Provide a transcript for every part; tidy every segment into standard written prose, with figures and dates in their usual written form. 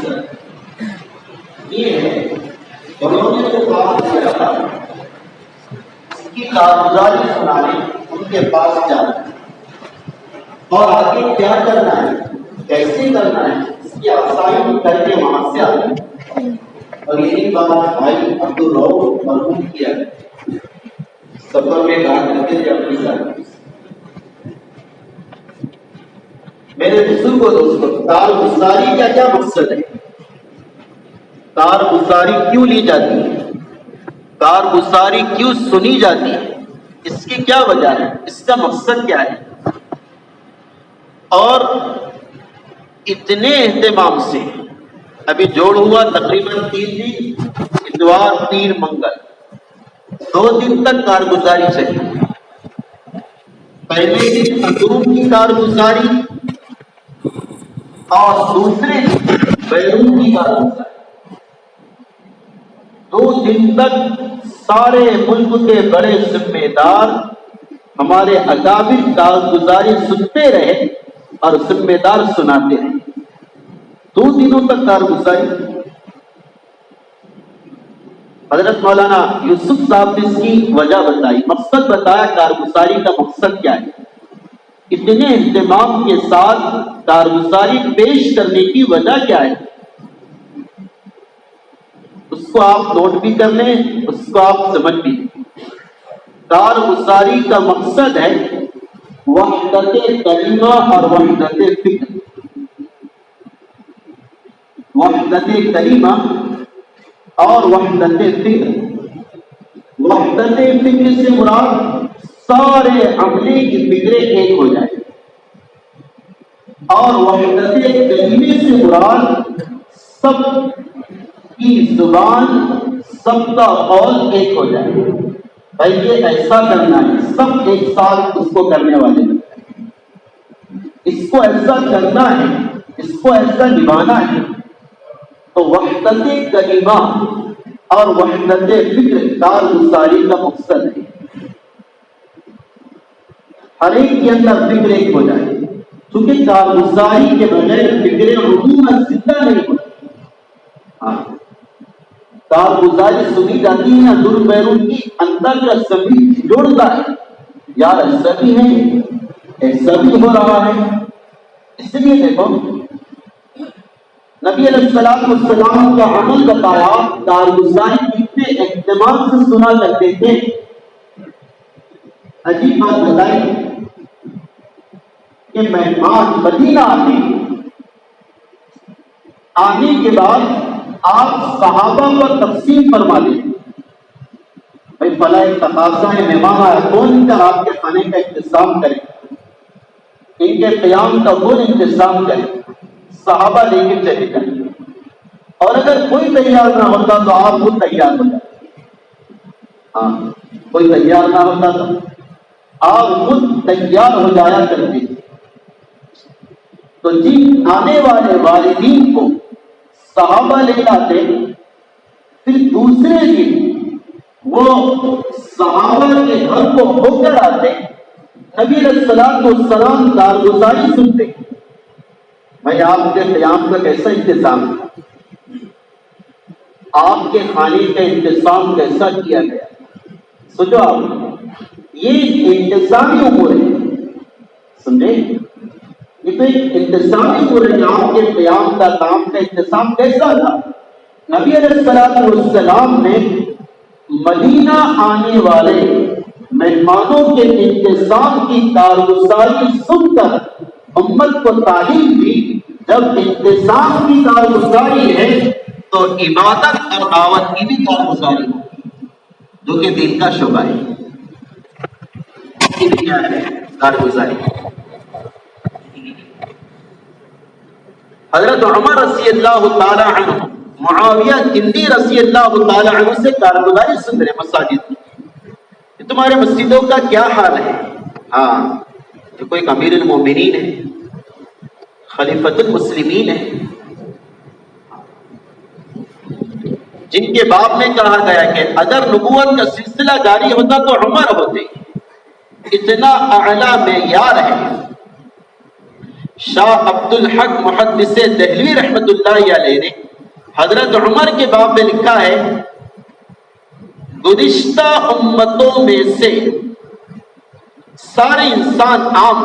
مقصد یہ ہے بڑوں نے جو کام کیا اس کی کارگزاری سنانے ان کے پاس جانا اور آگے کیا کرنا ہے، کیسے کرنا ہے، اس کی آسانی کر کے وہاں سے آگے. اور یہی بات بھائی عبدالرؤف مرحوم کیا ہے سفر میں کہا کرتے تھے اپنی ساتھ. میرے بزرگوں دوستوں، کارگزاری کا کیا مقصد ہے؟ کارگزاری کیوں لی جاتی ہے؟ کارگزاری کیوں سنی جاتی ہے؟ اس کی کیا وجہ ہے؟ اس کا مقصد کیا ہے؟ اور اتنے اہتمام سے ابھی جوڑ ہوا تقریباً 3 دن، اتوار 3 منگل 2 دن تک کارگزاری چلی. پہلے دن اندرون کی کارگزاری اور دوسرے دن بیرون کی کارگزاری. 2 دن تک سارے ملک کے بڑے ذمہ دار ہمارے اکابر کارگزاری سنتے رہے اور ذمہ دار سناتے رہے. 2 دنوں تک کارگزاری. حضرت مولانا یوسف صاحب نے اس کی وجہ بتائی، مقصد بتایا کارگزاری کا مقصد کیا ہے. اتنے اہتمام کے ساتھ کارگزاری پیش کرنے کی وجہ کیا ہے، اس کو آپ نوٹ بھی کر لیں، اس کو آپ سمجھ بھی لیں. کارگزاری کا مقصد ہے وحدت کلمہ اور وحدت فکر. وحدت کلمہ اور وحدت فکر. وحدت فکر سے مراد سارے عملے کی فکریں ایک ہو جائیں، اور وحدت کلمے سے مراد سب کی زبان، سب کا قول ایک ہو جائے. بھائی یہ ایسا کرنا ہے، سب ایک ساتھ اس کو کرنے والے، اس کو ایسا کرنا ہے، اس کو ایسا نبھانا ہے. تو وحدت کلمہ اور وحدت فکر کارگزاری کا مقصد ہے. ہر ایک کے اندر فکر ایک ہو جائے، کیونکہ کارگزاری کے بغیر فکریں عموماً زندہ نہیں ہوتی. کارگزاری سنی جاتی ہے اندر بیرون کی، اندر کا سبھی جڑتا ہے، یار ایسا بھی ہے، ایسا بھی ہو رہا ہے. اس لیے دیکھو نبی علیہ السلام کا عمل بتایا، کارگزاری کتنے اہتمام سے سنا کرتے تھے. عجیب بات بتائی کہ مہمان مدینہ آنے کے بعد آپ صحابہ کو تقسیم فرما دیں. بھائی فلاں ایک تقاضا ہے، مہمان آیا، کون ان کا رات کے کھانے کا انتظام کرے، ان کے قیام کا کون انتظام کرے. صحابہ لے کے چلے جائیں، اور اگر کوئی تیار نہ ہوتا تو آپ خود تیار ہو جاتے. کوئی تیار نہ ہوتا تو آپ خود تیار ہو جایا کرتے. تو جن آنے والے والدین کو صحابہ لے جاتے، پھر دوسرے دن وہ صحابہ کے گھر کو ہو کر آتے، نبی علیہ السلام کارگزاری سنتے. بھائی آپ کے قیام کا کیسا انتظام ہے، آپ کے کھانے کا انتظام کیسا کیا گیا. سوچو آپ، یہ انتظامی امور ہے، سمجھے، یہ تو ایک انتظامی امور ہے. آپ کے قیام کا کام کا انتظام کیسا تھا. نبی علیہ السلام نے مدینہ آنے والے مہمانوں کے انتظام کی کارگزاری سن کر امت کو تعلیم دی. جب انتظام کی کارگزاری ہے تو عبادت اور دعوت کی بھی کارگزاری ہوگی، جو کہ دین کا شعبہ ہے. کیا ہے کارگزاری؟ حضرت عمر رضی اللہ تعالی عنہ، معاویہ کندی رضی اللہ تعالی عنہ سے کارگزاری سن رہے مساجد میں. تمہارے مسجدوں کا کیا حال ہے؟ جو کوئی امیر المومنین ہے، خلیفۃ المسلمین ہے، جن کے باب میں کہا گیا کہ اگر نبوت کا سلسلہ جاری ہوتا تو عمر ہوتے. اتنا اعلیٰ معیار ہے. شاہ عبد الحق محدث دہلوی رحمت اللہ علیہ نے حضرت عمر کے باب میں لکھا ہے، گزشتہ امتوں میں سے سارے انسان عام،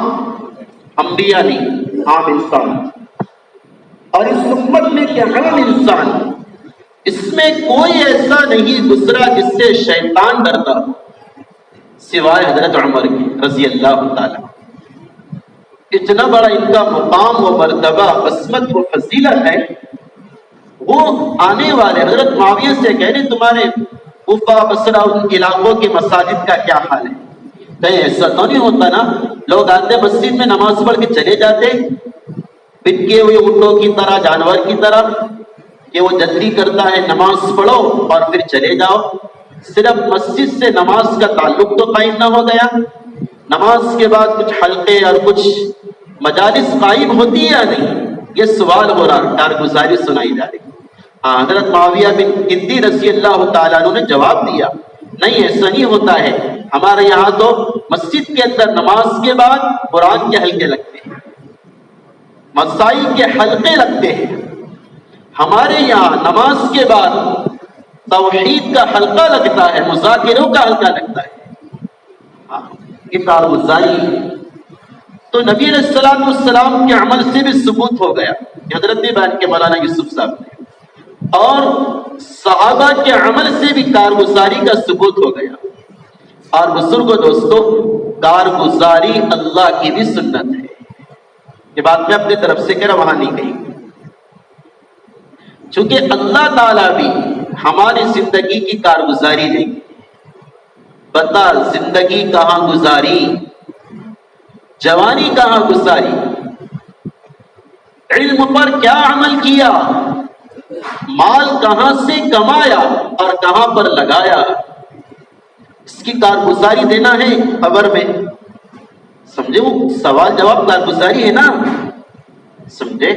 انبیاء نہیں، عام انسان، اور اس امت میں کہ عام انسان، اس میں کوئی ایسا نہیں گزرا جس سے شیطان ڈرتا ہو سوائے حضرت عمر کی رضی اللہ تعالی۔ اتنا بڑا ان کا مقام و مرتبہ، عصمت و فضیلت ہے، وہ آنے والے حضرت معاویہ سے کہہ رہے تمہارے کوفہ بصرہ ان علاقوں کے مساجد کا کیا حال ہے؟ کہیں ایسا تو نہیں ہوتا نا لوگ آتے مسجد میں نماز پڑھ کے چلے جاتے بٹکے ہوئے اونٹوں کی طرح، جانور کی طرح، کہ وہ جلدی کرتا ہے نماز پڑھو اور پھر چلے جاؤ؟ صرف مسجد سے نماز کا تعلق تو قائم نہ ہو گیا، نماز کے بعد کچھ حلقے اور کچھ مجالس قائم ہوتی ہے یا نہیں؟ یہ سوال ہو رہا، کارگزاری سنائی جا رہی۔ حضرت معاویہ بن کندی رضی اللہ تعالیٰ عنہ نے جواب دیا، نہیں ایسا نہیں ہوتا ہے، ہمارے یہاں تو مسجد کے اندر نماز کے بعد قرآن کے حلقے لگتے ہیں، مسائل کے حلقے لگتے ہیں، ہمارے یہاں نماز کے بعد توحید کا حلقہ لگتا ہے، مذاکروں کا حلقہ لگتا ہے۔ یہ کارگزاری تو نبی علیہ السلام کے عمل سے بھی ثبوت ہو گیا، حضرت بیان کے مولانا یوسف صاحب نے، اور صحابہ کے عمل سے بھی کارگزاری کا ثبوت ہو گیا۔ اور بزرگوں دوستو، کارگزاری اللہ کی بھی سنت ہے، یہ بات میں اپنے طرف سے کہہ رہا، وہاں نہیں کہی، چونکہ اللہ تعالیٰ بھی ہماری زندگی کی کارگزاری دیں گے۔ بتا زندگی کہاں گزاری، جوانی کہاں گزاری، علم پر کیا عمل کیا، مال کہاں سے کمایا اور کہاں پر لگایا، اس کی کارگزاری دینا ہے خبر میں۔ سمجھے، وہ سوال جواب کارگزاری ہے نا، سمجھے؟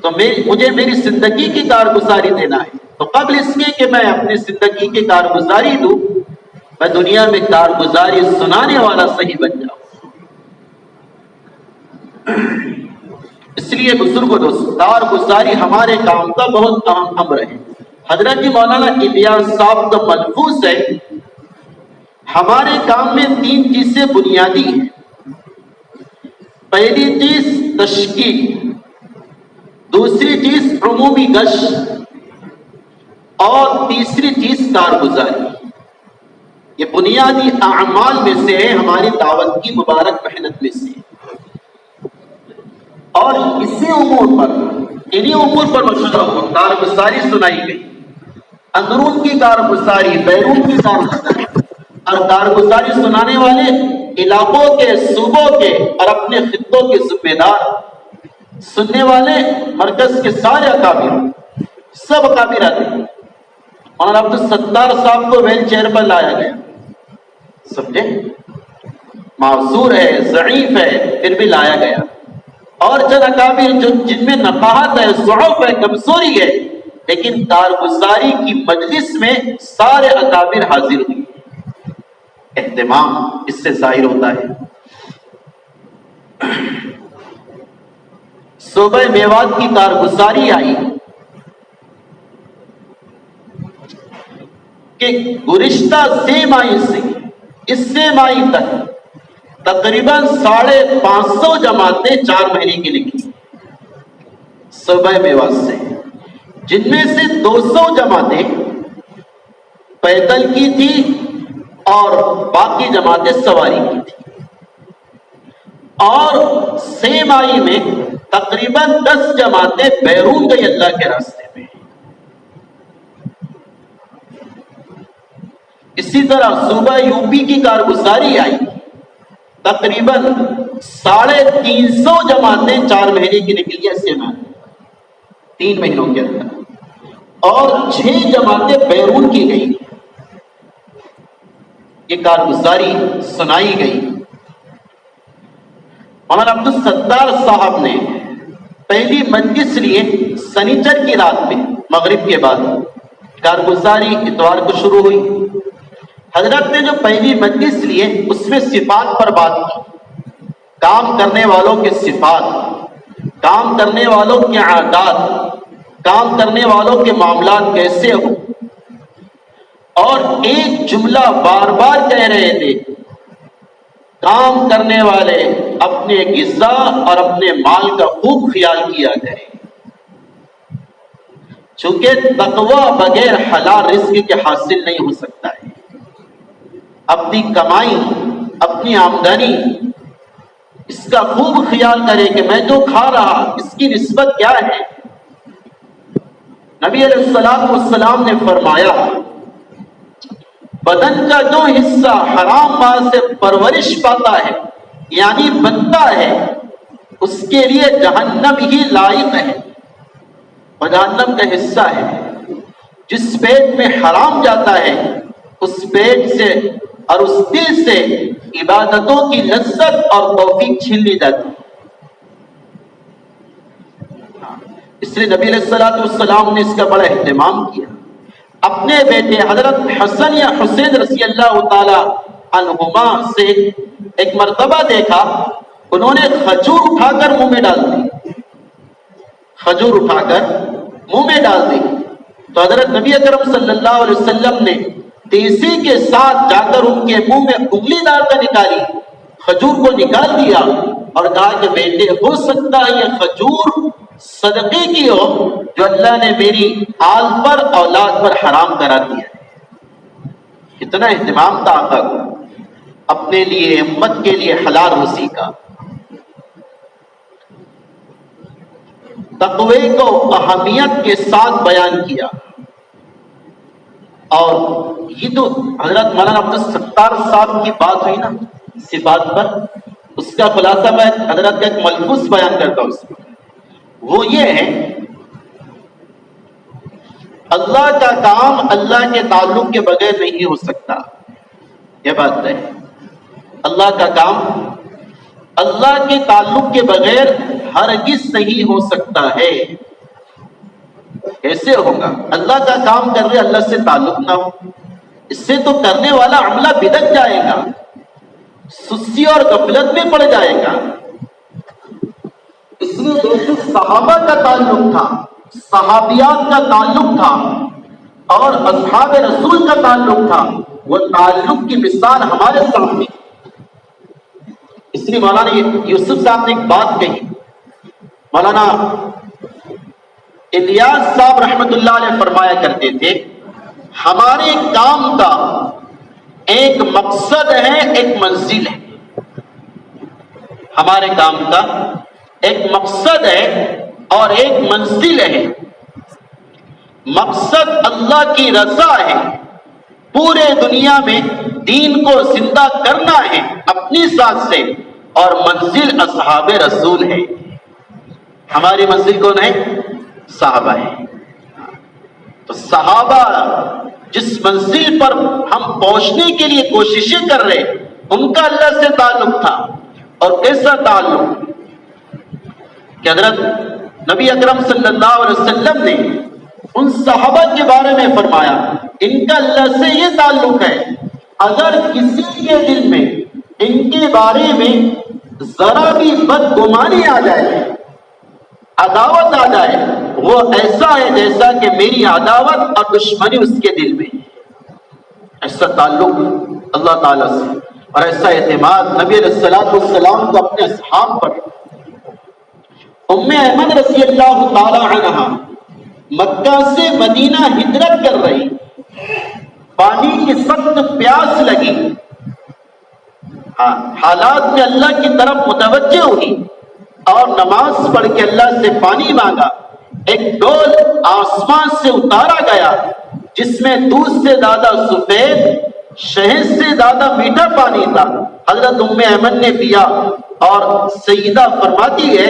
تو مجھے میری زندگی کی کارگزاری دینا ہے، تو قبل اس کے کہ میں اپنی زندگی کی کارگزاری دوں، میں دنیا میں کارگزاری سنانے والا صحیح بن جاؤں۔ اس لیے بزرگوں دوست، کارگزاری ہمارے کام کا بہت اہم امر ہے۔ حضرت مولانا الیاس صاحب کا ملفوظ ہے، ہمارے کام میں 3 چیزیں بنیادی ہیں۔ پہلی چیز تشکیل، دوسری چیز عمومی گشت، اور تیسری چیز کارگزاری۔ یہ بنیادی اعمال میں سے ہے، ہماری دعوت کی مبارک محنت میں سے، اور اسی امور پر، انہی امور پر مشورہ کارگزاری سنائی گئی، اندرون کی کارگزاری، بیرون کی کارگزاری، اور کارگزاری سنانے والے علاقوں کے، صوبوں کے اور اپنے خطوں کے ذمہ دار، سننے والے مرکز کے سارے اکابر، سب اکابر آتے ہیں۔ اور عبد الستار صاحب کو ویل چیئر پر لایا گیا، سمجھے، معذور ہے، ضعیف ہے، پھر بھی لایا گیا۔ اور چند اکابر جن میں نقاہت ہے، ضعف ہے، کمزوری ہے، لیکن کارگزاری کی مجلس میں سارے اکابر حاضر ہوئے، اہتمام اس سے ظاہر ہوتا ہے۔ صوبہ میوات کی کارگزاری آئی کہ گزشتہ سی مائی سے اس سے مائی تک تقریباً 550 جماعتیں 4 مہینے کی لکھی صوبہ میوات سے، جن میں سے 200 جماعتیں پیدل کی تھی اور باقی جماعتیں سواری کی تھی، اور 6 مائی میں تقریباً 10 جماعتیں بیرون گئی اللہ کے راستے میں۔ اسی طرح صوبہ یوپی کی کارگزاری آئی، تقریباً 350 جماعتیں 4 مہینے کی نکلی ہیں، 3 مہینوں کے اندر، اور 6 جماعتیں بیرون کی گئی۔ یہ کارگزاری سنائی گئی۔ مولانا عبد الستار صاحب نے پہلی مجلس لیے سنیچر کی رات میں مغرب کے بعد، کارگزاری اتوار کو شروع ہوئی۔ حضرت نے جو پہلی مجلس لیے اس میں صفات پر بات کی، کام کرنے والوں کے صفات، کام کرنے والوں کے عادات، کام کرنے والوں کے معاملات کیسے ہوں، اور ایک جملہ بار بار کہہ رہے تھے، کام کرنے والے اپنے غذا اور اپنے مال کا خوب خیال کیا کریں، چونکہ تقوی بغیر حلال رزق کے حاصل نہیں ہو سکتا ہے۔ اپنی کمائی، اپنی آمدنی، اس کا خوب خیال کرے کہ میں جو کھا رہا اس کی نسبت کیا ہے۔ نبی علیہ السلام نے فرمایا، بدن کا جو حصہ حرام مال سے پرورش پاتا ہے یعنی بنتا ہے، اس کے لیے جہنم ہی لائق ہے، اور جہنم کا حصہ ہے۔ جس پیٹ میں حرام جاتا ہے اس پیٹ سے اور اس دل سے عبادتوں کی لذت اور توفیق چھین لی جاتی ہے۔ اس لیے نبی علیہ السلام نے اس کا بڑا اہتمام کیا۔ اپنے بیٹے حضرت حسن یا حسین رضی اللہ تعالی عنہما سے ایک مرتبہ دیکھا، انہوں نے کھجور اٹھا کر منہ میں ڈال دی، کھجور اٹھا کر منہ میں ڈال دی، تو حضرت نبی اکرم صلی اللہ علیہ وسلم نے تیزی کے ساتھ جا کر ان کے منہ میں انگلی ڈال کر نکالی، کھجور کو نکال دیا اور کہا کہ بیٹے ہو سکتا ہے یہ کھجور صدقے کی ہو جو اللہ نے میری آل پر اولاد پر حرام کرا دیا ہے۔ کتنا اہتمام تھا آقا کو اپنے لیے، امت کے لیے حلال رزق کا۔ تقوی کو اہمیت کے ساتھ بیان کیا، اور یہ تو حضرت مولانا عبدالستار صاحب کی بات ہوئی نا صفات پر، اس کا خلاصہ میں حضرت کا ایک ملفوظ بیان کرتا ہوں، اس میں وہ یہ ہے، اللہ کا کام اللہ کے تعلق کے بغیر نہیں ہو سکتا۔ یہ بات ہے، اللہ کا کام اللہ کے تعلق کے بغیر ہرگز نہیں ہو سکتا ہے۔ کیسے ہوگا؟ اللہ کا کام کر رہے اللہ سے تعلق نہ ہو، اس سے تو کرنے والا عملہ بدک جائے گا، سستی اور غفلت میں پڑ جائے گا۔ اس لیے جیسے صحابہ کا تعلق تھا، صحابیات کا تعلق تھا، اور اصحاب رسول کا تعلق تھا، وہ تعلق کی مثال ہمارے سامنے۔ اس لیے مولانا یوسف صاحب نے ایک بات کہی، مولانا الیاس صاحب رحمت اللہ علیہ فرمایا کرتے تھے، ہمارے کام کا ایک مقصد ہے، ایک منزل ہے۔ ہمارے کام کا ایک مقصد ہے اور ایک منزل ہے۔ مقصد اللہ کی رضا ہے، پورے دنیا میں دین کو زندہ کرنا ہے اپنی ذات سے، اور منزل اصحاب رسول ہے۔ ہماری منزل کون ہے؟ صحابہ ہے۔ تو صحابہ جس منزل پر ہم پہنچنے کے لیے کوششیں کر رہے، ان کا اللہ سے تعلق تھا، اور کیسا تعلق کہ حضرت نبی اکرم صلی اللہ علیہ وسلم نے ان صحابہ کے بارے میں فرمایا، ان کا اللہ سے یہ تعلق ہے، اگر کسی کے دل میں ان کے بارے میں ذرا بھی بدگمانی آ جائے، عداوت آ جائے، وہ ایسا ہے جیسا کہ میری عداوت اور دشمنی اس کے دل میں۔ ایسا تعلق اللہ تعالیٰ سے اور ایسا اعتماد نبی علیہ السلام کو اپنے اصحاب پر۔ ام ایمن رضی اللہ تعالی عنہا مکہ سے مدینہ ہجرت کر رہی، پانی کی سخت پیاس لگی، حالات میں اللہ کی طرف متوجہ ہوئی اور نماز پڑھ کے اللہ سے پانی مانگا۔ ایک ڈول آسمان سے اتارا گیا جس میں دودھ سے زیادہ سفید، شہد سے زیادہ میٹھا پانی تھا۔ حضرت ام ایمن نے پیا، اور سیدہ فرماتی ہے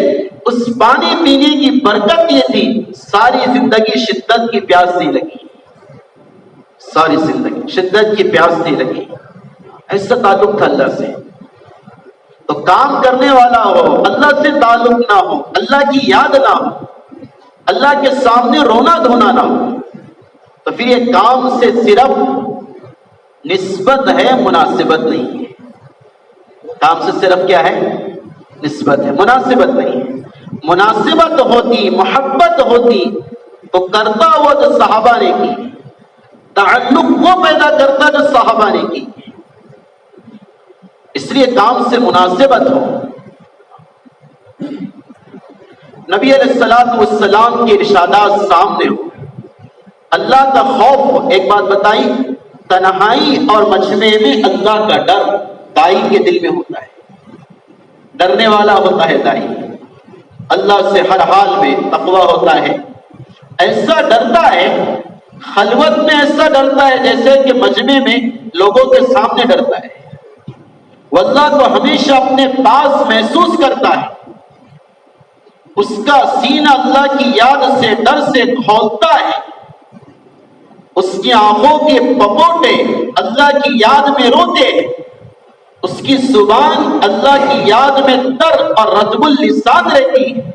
اس پانی پینے کی برکت یہ تھی، ساری زندگی شدت کی پیاس نہیں لگی، ساری زندگی شدت کی پیاس نہیں لگی۔ ایسا تعلق تھا اللہ سے۔ تو کام کرنے والا ہو، اللہ سے تعلق نہ ہو، اللہ کی یاد نہ ہو، اللہ کے سامنے رونا دھونا نہ ہو، تو پھر یہ کام سے صرف نسبت ہے، مناسبت نہیں ہے۔ کام سے صرف کیا ہے؟ نسبت ہے، مناسبت نہیں ہے۔ مناسبت ہوتی، محبت ہوتی تو کرتا وہ جو صحابہ نے کی، تعلق وہ پیدا کرتا جو صحابہ نے کی. اس لیے کام سے مناسبت ہو. نبی علیہ الصلوۃ والسلام کے ارشادات سامنے ہو، اللہ کا خوف ہو. ایک بات بتائی، تنہائی اور مجمع میں اللہ کا ڈر دائی کے دل میں ہوتا ہے. ڈرنے والا ہوتا ہے دائی، اللہ سے ہر حال میں تقوی ہوتا ہے. ایسا ڈرتا ہے خلوت میں، ایسا ڈرتا ہے جیسے کہ مجمع میں لوگوں کے سامنے ڈرتا ہے. وہ اللہ کو ہمیشہ اپنے پاس محسوس کرتا ہے. اس کا سینہ اللہ کی یاد سے، ڈر سے کھولتا ہے. اس کی آنکھوں کے پپوٹے اللہ کی یاد میں روتے ہیں. اس کی زبان اللہ کی یاد میں تر اور رطب اللسان رہتی ہے،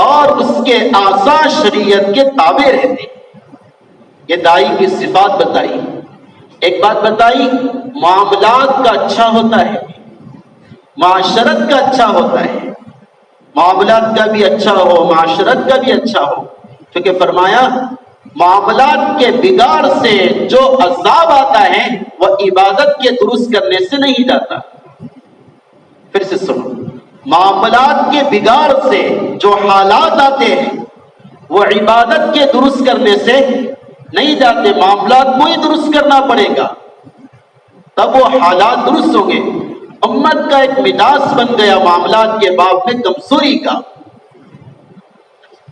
اور اس کے اعضاء شریعت کے تابع رہتے ہیں. یہ دائی کی صفات بتائی. ایک بات بتائی، معاملات کا اچھا ہوتا ہے، معاشرت کا اچھا ہوتا ہے. معاملات کا بھی اچھا ہو، معاشرت کا بھی اچھا ہو. کیونکہ فرمایا معاملات کے بگاڑ سے جو عذاب آتا ہے وہ عبادت کے درست کرنے سے نہیں جاتا. پھر سے سنو، معاملات کے بگاڑ سے جو حالات آتے ہیں وہ عبادت کے درست کرنے سے نہیں جاتے. معاملات کو ہی درست کرنا پڑے گا، تب وہ حالات درست ہوں گے. امت کا ایک مزاج بن گیا معاملات کے باب میں کمزوری کا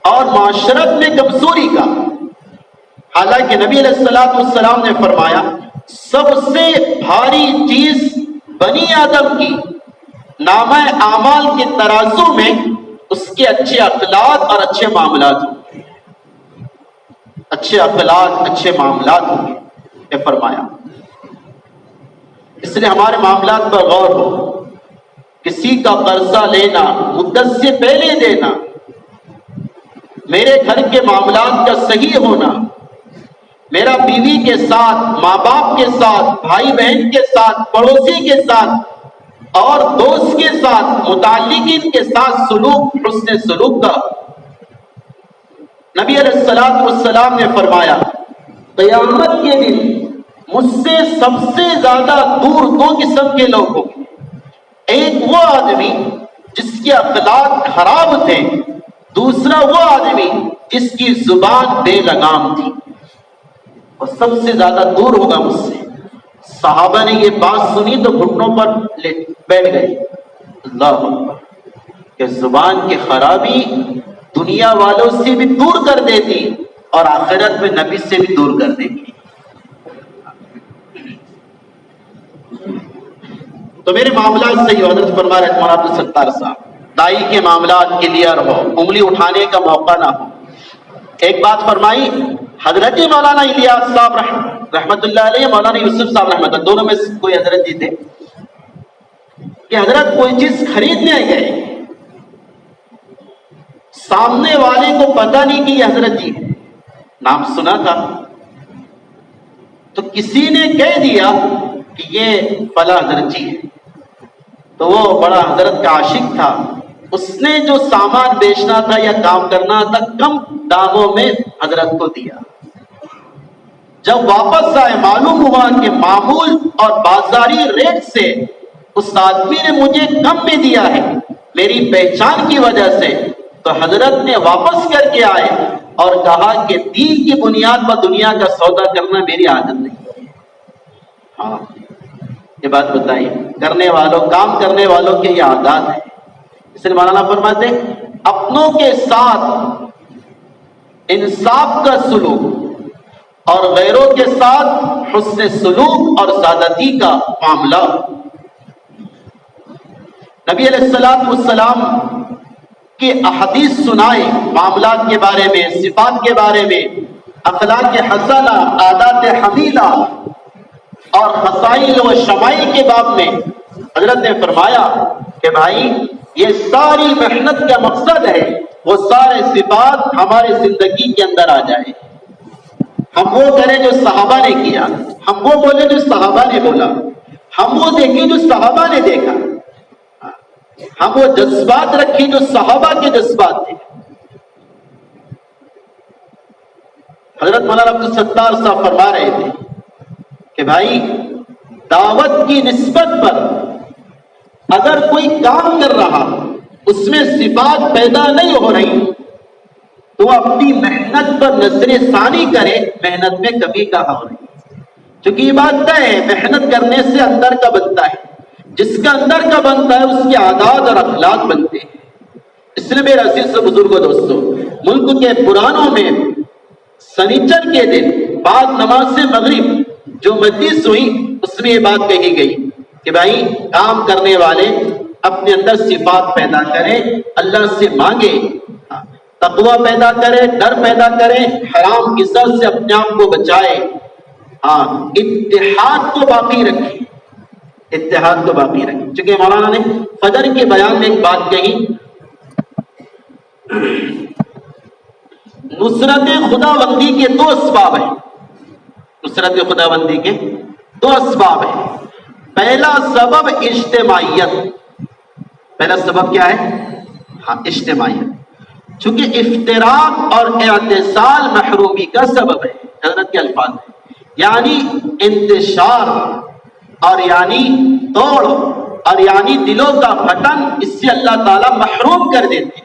اور معاشرت میں کمزوری کا. حالانکہ نبی علیہ الصلوۃ والسلام نے فرمایا سب سے بھاری چیز بنی آدم کی نامہ اعمال کے ترازو میں اس کے اچھے اخلاق اور اچھے معاملات ہوں گے. اچھے اخلاق، اچھے معاملات ہوں گے، یہ فرمایا. اس لیے ہمارے معاملات پر غور ہو. کسی کا قرضہ لینا، مدت سے پہلے دینا، میرے گھر کے معاملات کا صحیح ہونا، میرا بیوی کے ساتھ، ماں باپ کے ساتھ، بھائی بہن کے ساتھ، پڑوسی کے ساتھ اور دوست کے ساتھ، متعلقین کے ساتھ سلوک، حسن سلوک کا. نبی علیہ الصلوۃ والسلام نے فرمایا قیامت کے دن مجھ سے سب سے زیادہ دور دو قسم کے لوگ ہوں گے. ایک وہ آدمی جس کے اخلاق خراب تھے، دوسرا وہ آدمی جس کی زبان بے لگام تھی. اور سب سے زیادہ دور ہوگا مجھ سے. صحابہ نے یہ بات سنی تو گھٹنوں پر بیٹھ گئے. اللہ اکبر! کہ زبان کی خرابی دنیا والوں سے بھی دور کر دیتی اور آخرت میں نبی سے بھی دور کر دیتی. تو میرے معاملات صحیح ہو. حضرت فرما رہے مولانا عبدالستار صاحب، دائی کے معاملات کلیئر ہو، انگلی اٹھانے کا موقع نہ ہو. ایک بات فرمائی حضرت مولانا الیاس صاحب رحمت اللہ علیہ، مولانا یوسف صاحب رحمت اللہ، دونوں میں کوئی حضرت جی تھے کہ حضرت کوئی چیز خریدنے گئے، سامنے والے کو پتہ نہیں کہ یہ حضرت جی ہے، نام سنا تھا، تو کسی نے کہہ دیا کہ یہ فلاں حضرت جی ہے. تو وہ بڑا حضرت کا عاشق تھا، اس نے جو سامان بیچنا تھا یا کام کرنا تھا کم داموں میں حضرت کو دیا. جب واپس آئے معلوم ہوا کہ معمول اور بازاری ریٹ سے اس آدمی نے مجھے کم میں دیا ہے میری پہچان کی وجہ سے. تو حضرت نے واپس کر کے آئے اور کہا کہ دین کی بنیاد پر دنیا کا سودا کرنا میری عادت نہیں ہے. ہاں یہ بات بتائی، کرنے والوں، کام کرنے والوں کے یہ عادات ہیں. اس لیے مولانا فرماتے اپنوں کے ساتھ انصاف کا سلوک اور غیروں کے ساتھ حسن سلوک اور سعادتی کا معاملہ. نبی علیہ الصلوۃ والسلام کے احادیث سنائے معاملات کے بارے میں، صفات کے بارے میں، اخلاق حسنہ، عادات حمیدہ اور خصائل و شمائل کے باب میں. حضرت نے فرمایا کہ بھائی یہ ساری محنت کا مقصد ہے وہ سارے صفات ہمارے زندگی کے اندر آ جائے. ہم وہ کریں جو صحابہ نے کیا، ہم وہ بولے جو صحابہ نے بولا، ہم وہ دیکھیں جو صحابہ نے دیکھا. ہم وہ جذبات رکھیں جو صحابہ کے جذبات تھے. حضرت مولانا عبدالستار صاحب فرما رہے تھے کہ بھائی دعوت کی نسبت پر اگر کوئی کام کر رہا اس میں صفات پیدا نہیں ہو رہی تو اپنی محنت پر نظر ثانی کرے، محنت میں کمی کہاں ہو رہی. چونکہ یہ بات طے ہے محنت کرنے سے اندر کا بنتا ہے، جس کا اندر کا بنتا ہے اس کے عادات اور اخلاق بنتے ہیں. اس لیے میرے عزیز بزرگوں دوستوں، ملک کے پرانوں میں سنیچر کے دن بعد نماز سے مغرب جو مجلس ہوئی اس میں یہ بات کہی گئی کہ بھائی کام کرنے والے اپنے اندر صفات پیدا کریں، اللہ سے مانگے، تقوی پیدا کرے، ڈر پیدا کرے، حرام غذا سے اپنے آپ کو بچائے، اتحاد کو باقی رکھے، اتحاد کو باقی رکھے. چونکہ مولانا نے فجر کے بیان میں ایک بات کہی، نصرت خدا بندی کے دو اسباب ہیں. نصرت خدا بندی کے دو اسباب ہیں. پہلا سبب اجتماعیت. پہلا سبب کیا ہے؟ اجتماعیت. چونکہ افتراق اور اعتصال محرومی کا سبب ہے. حضرت کے الفاظ ہیں یعنی انتشار اور یعنی توڑ اور یعنی دلوں کا پھٹن، اس سے اللہ تعالیٰ محروم کر دیتے ہیں.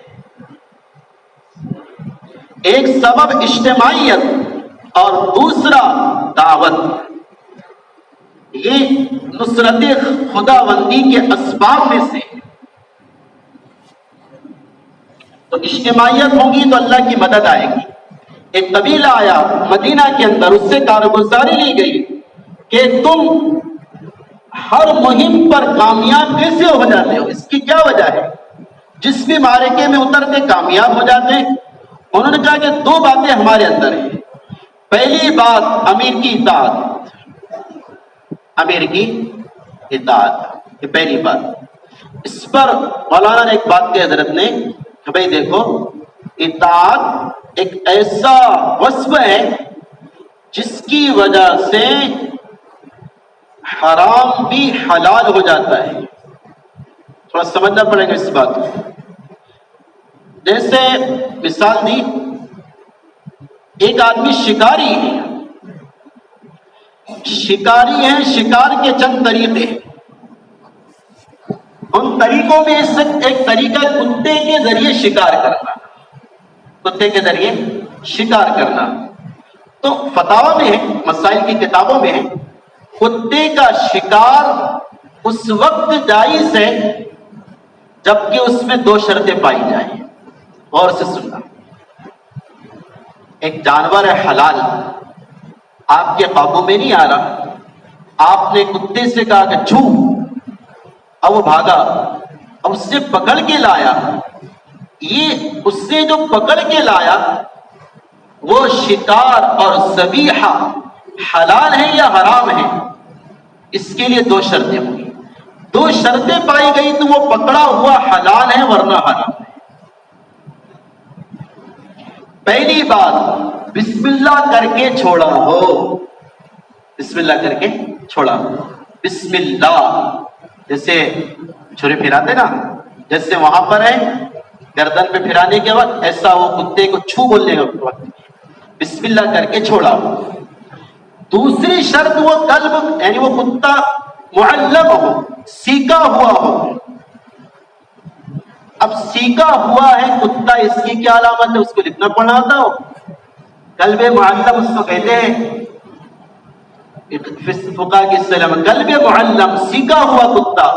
ایک سبب اجتماعیت اور دوسرا دعوت. یہ نصرت خدا بندی کے اسباب میں سے. تو اجتماعیت ہوگی تو اللہ کی مدد آئے گی. ایک قبیلہ آیا مدینہ کے اندر، اس سے کارگزاری لی گئی کہ تم ہر مہم پر کامیاب کیسے ہو جاتے ہو، اس کی کیا وجہ ہے؟ جس بھی معرکے میں اترتے کامیاب ہو جاتے ہیں. انہوں نے کہا کہ دو باتیں ہمارے اندر ہیں. پہلی بات امیر کی اطاعت. امیر کی اطاعت، یہ پہلی بات. اس پر مولانا نے ایک بات کی حضرت نے کہ بھائی دیکھو، اطاعت ایک ایسا وصف ہے جس کی وجہ سے حرام بھی حلال ہو جاتا ہے. تھوڑا سمجھنا پڑے گا اس بات کو. جیسے مثال دی، ایک آدمی شکاری ہے. شکاری ہے، شکار کے چند طریقے. ان طریقوں میں ایک طریقہ کتے کے ذریعے شکار کرنا. کتے کے ذریعے شکار کرنا تو فتاوی میں ہے، مسائل کی کتابوں میں ہے، کتے کا شکار اس وقت جائز ہے جبکہ اس میں دو شرطیں پائی جائیں. غور سے سننا. ایک جانور ہے حلال، آپ کے قابو میں نہیں آ رہا، آپ نے کتے سے کہا کہ چھو، اب وہ بھاگا، اب اس سے پکڑ کے لایا. یہ اس سے جو پکڑ کے لایا وہ شکار اور ذبیحہ حلال ہے یا حرام ہے؟ اس کے لیے دو شرطیں ہوئی. دو شرطیں پائی گئی تو وہ پکڑا ہوا حلال ہے ورنہ حرام ہے. پہلی بات، بسم اللہ کر کے چھوڑا ہو. بسم اللہ کر کے چھوڑا ہو. بسم اللہ جیسے چھری پھراتے نا، جیسے وہاں پر ہے گردن پہ پھرانے کے وقت ایسا وہ کتے کو چھو بولنے کے وقت بسم اللہ کر کے چھوڑا ہو. دوسری شرط وہ قلب یعنی وہ کتا معلم ہو، سیکھا ہوا ہو. اب سیکھا ہوا ہے کتا، اس کی کیا علامت ہے؟ اس کو لکھنا پڑھنا آتا ہو. قلب معلم اس کو کہتے ہیں فقہ کی اصطلاح میں. قلب معلم، سیکھا ہوا کتا،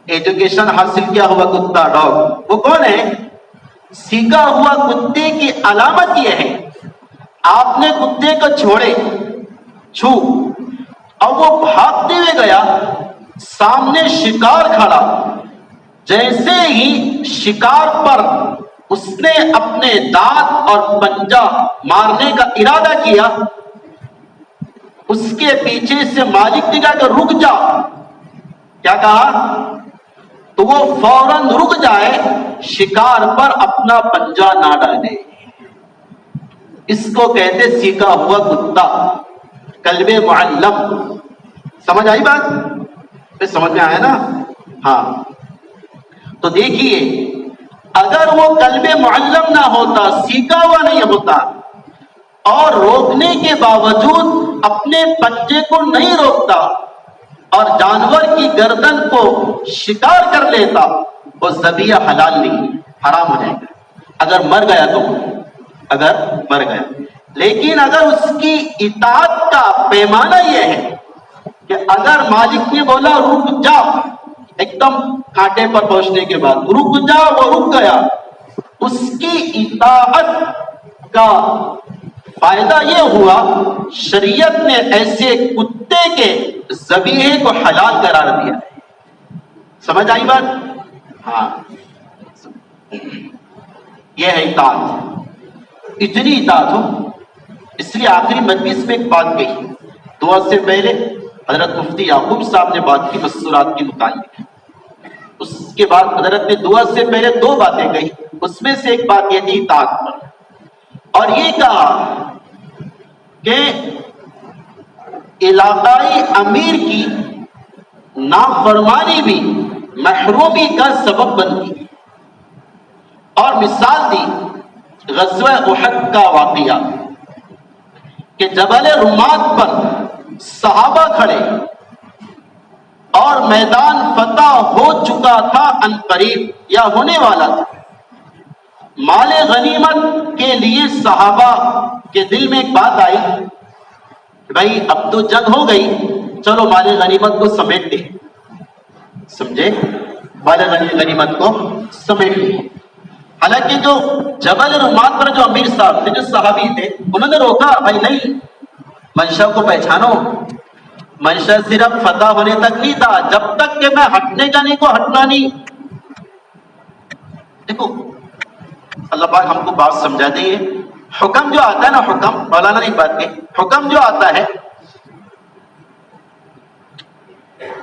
ایجوکیشن حاصل کیا ہوا کتا، ڈاگ. وہ کون ہے؟ سیکھا ہوا کتے کی علامت یہ ہے، آپ نے کتے کو چھوڑے، چھو، اب وہ بھاگتے ہوئے گیا، سامنے شکار کھڑا، جیسے ہی شکار پر اس نے اپنے دانت اور پنجہ مارنے کا ارادہ کیا، اس کے پیچھے سے مالک نے کہا کہ رک جا. کیا کہا؟ تو وہ فوراً رک جائے، شکار پر اپنا پنجہ نہ ڈالے. اس کو کہتے سیکھا ہوا کتا، قلب معلم. سمجھ آئی بات؟ سمجھ میں آیا نا؟ ہاں. تو دیکھیے اگر وہ قلب معلم نہ ہوتا، سیکھا ہوا نہیں ہوتا، اور روکنے کے باوجود اپنے بچے کو نہیں روکتا اور جانور کی گردن کو شکار کر لیتا، وہ ذبیحہ حلال نہیں، حرام ہو جائے گا اگر مر گیا تو، اگر مر گیا۔ لیکن اگر اس کی اطاعت کا پیمانہ یہ ہے کہ اگر مالک نے بولا رک جا، ایک دم کانٹے پر پہنچنے کے بعد رک جا، وہ رک گیا، اس کی اطاعت کا فائدہ یہ ہوا شریعت نے ایسے کتے کے ذبیحے کو حلال قرار دیا۔ سمجھ آئی بات؟ ہاں، یہ ہے اطاعت، اتنی اطاعت ہو۔ اس لیے آخری مجلس میں ایک بات کہی، دعا سے پہلے حضرت مفتی یعقوب صاحب نے بات کی مستورات کے متعلق، اس کے بعد حضرت نے دعا سے پہلے دو باتیں کہی، اس میں سے ایک بات یہ تھی اطاعت پر، اور یہ کہا کہ علاقائی امیر کی نافرمانی بھی محرومی کا سبب بنتی ہے، اور مثال دی غزوہ احد کا واقعہ کہ جبل رمات پر صحابہ کھڑے اور میدان فتح ہو چکا تھا، ان قریب یا ہونے والا تھا، مال غنیمت کے لیے صحابہ کے دل میں ایک بات آئی کہ بھائی اب تو جنگ ہو گئی، چلو مال غنیمت کو سمیٹ دیں، سمجھے، مال غنیمت کو سمیٹ دیں۔ حالانکہ جو جبل رمات پر جو امیر صاحب تھے، جو صحابی تھے، انہوں نے روکا، بھائی نہیں، منشا کو پہچانو، منشا صرف فتح ہونے تک نہیں تھا، جب تک کہ میں ہٹنے جانے کو ہٹنا نہیں۔ دیکھو اللہ پاک ہم کو بات سمجھا دیں، حکم جو آتا ہے نا، حکم مولانا نے ایک بات کہی، حکم جو آتا ہے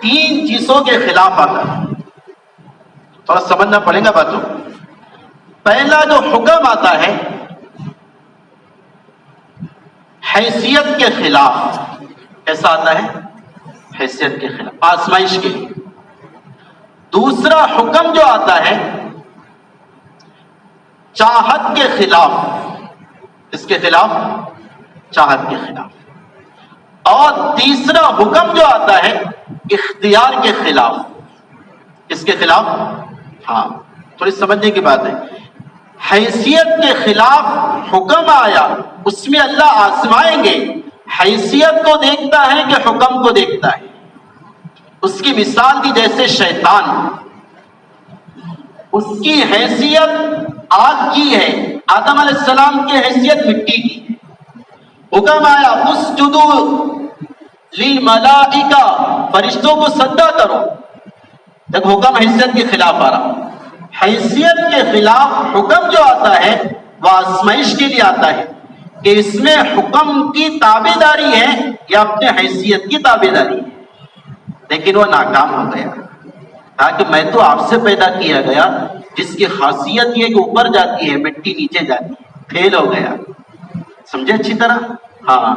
تین چیزوں کے خلاف آتا ہے، تھوڑا سمجھنا پڑے گا باتوں۔ پہلا جو حکم آتا ہے حیثیت کے خلاف، ایسا آتا ہے حیثیت کے خلاف، آزمائش کے لیے۔ دوسرا حکم جو آتا ہے چاہت کے خلاف، اس کے خلاف، چاہت کے خلاف۔ اور تیسرا حکم جو آتا ہے اختیار کے خلاف، اس کے خلاف، ہاں تھوڑی سمجھنے کی بات ہے۔ حیثیت کے خلاف حکم آیا، اس میں اللہ آزمائیں گے، حیثیت کو دیکھتا ہے کہ حکم کو دیکھتا ہے۔ اس کی مثال دی جیسے شیطان، اس کی حیثیت آگ کی ہے، آدم علیہ السلام کی حیثیت مٹی کی ہے۔ حکم آیا اسجدوا للملائکہ، فرشتوں کو سجدہ کرو، جب حکم حیثیت کے خلاف آ رہا۔ حیثیت کے خلاف حکم جو آتا ہے وہ آزمائش کے لیے آتا ہے کہ اس میں حکم کی تابع داری ہے یا اپنے حیثیت کی تابع داری ہے، لیکن وہ ناکام ہو گیا، کہا کہ میں تو آپ سے پیدا کیا گیا جس کی خاصیت یہ کہ اوپر جاتی ہے، مٹی نیچے جاتی ہے، فیل ہو گیا۔ سمجھے اچھی طرح؟ ہاں،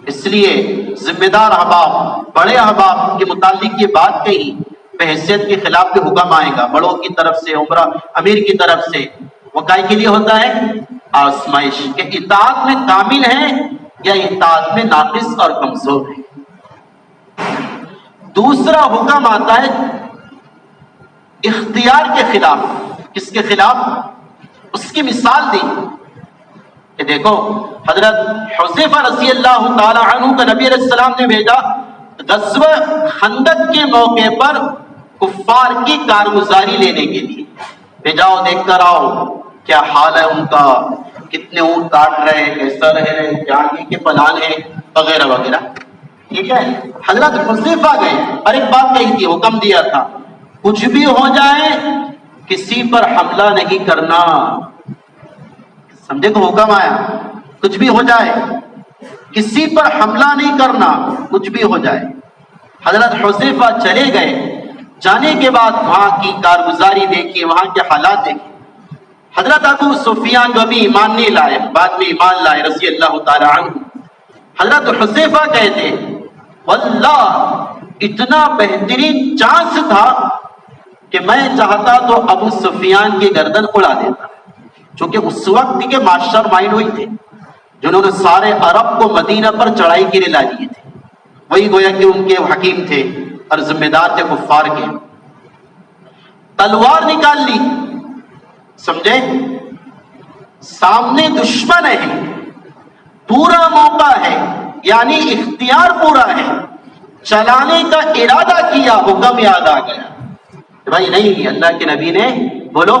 اس لیے ذمہ دار احباب، بڑے احباب کے متعلق یہ بات کہی، حیثیت کے خلاف بھی حکم آئے گا، بڑوں کی طرف سے، عمرہ امیر کی طرف سے، وہ کائے کے لیے ہوتا ہے؟ آزمائش، کہ اطاعت میں کامل ہے یا اطاعت میں ناقص اور کمزور ہے۔ دوسرا حکم آتا ہے اختیار کے خلاف، کس کے خلاف؟ اس کی مثال دی کہ دیکھو حضرت حذیفہ رضی اللہ تعالی عنہ کا نبی علیہ السلام نے بھیجا غزوہ خندق کے موقع پر کفار کی کارگزاری لینے کے لیے، بھیجاؤ دیکھ کر آؤ کیا حال ہے ان کا، کتنے اونٹ کاٹ رہے ہیں، کیسا رہ رہے ہیں، کیا آگے کے پلان ہے، وغیرہ وغیرہ۔ ٹھیک ہے، حضرت حذیفہ گئے اور ایک بات کہی تھی، حکم دیا تھا کچھ بھی ہو جائے کسی پر حملہ نہیں کرنا۔ سمجھے کو حکم آیا، کچھ بھی ہو جائے کسی پر حملہ نہیں کرنا، کچھ بھی ہو جائے۔ حضرت حذیفہ چلے گئے، جانے کے بعد وہاں کی کارگزاری دیکھی، وہاں کے حالات دیکھے۔ حضرت ابو سفیان جو ابھی ایمان نہیں لائے، بعد میں ایمان لائے رضی اللہ تعالی عنہ، حضرت حذیفہ کہتے واللہ اتنا بہترین چانس تھا کہ میں چاہتا تو ابو سفیان کی گردن اڑا دیتا، چونکہ اس وقت کے ماسٹر مائنڈ وہی تھے جنہوں نے سارے عرب کو مدینہ پر چڑھائی کے لیے لا دیے تھے، وہی گویا کہ ان کے حکیم تھے اور ذمہ دار تھے کفار کے۔ تلوار نکال لی، سمجھے، سامنے دشمن ہے، پورا موقع ہے، یعنی اختیار پورا ہے، چلانے کا ارادہ کیا، حکم یاد آ گیا بھائی نہیں، اللہ کے نبی نے بولو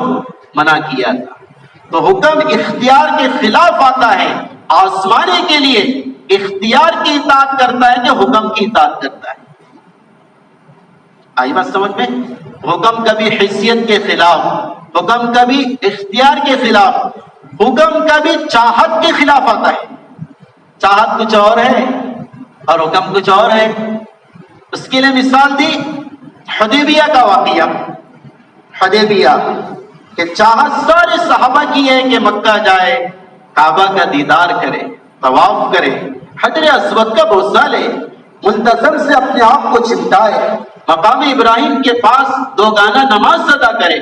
منع کیا تھا، تو حکم اختیار کے خلاف آتا ہے۔ آزمانے کے لیے اختیار کی اطاعت کرتا ہے کہ حکم کی اطاعت کرتا ہے؟ آئی بات سمجھ میں؟ حکم کبھی حیثیت کے خلاف، حکم کبھی اختیار کے خلاف، حکم کبھی چاہت کے خلاف آتا ہے۔ چاہت کچھ اور ہے اور حکم کچھ اور ہے۔ اس کے لیے مثال دی حدیبیہ کا واقعہ۔ حدیبیہ کہ چاہت سارے صحابہ کی ہے کہ مکہ جائے، کعبہ کا دیدار کرے، طواف کرے، حجر اسود کا بوسہ لے، منتظم سے اپنے آپ کو چمٹائے، مقام ابراہیم کے پاس دو گانا نماز ادا کرے،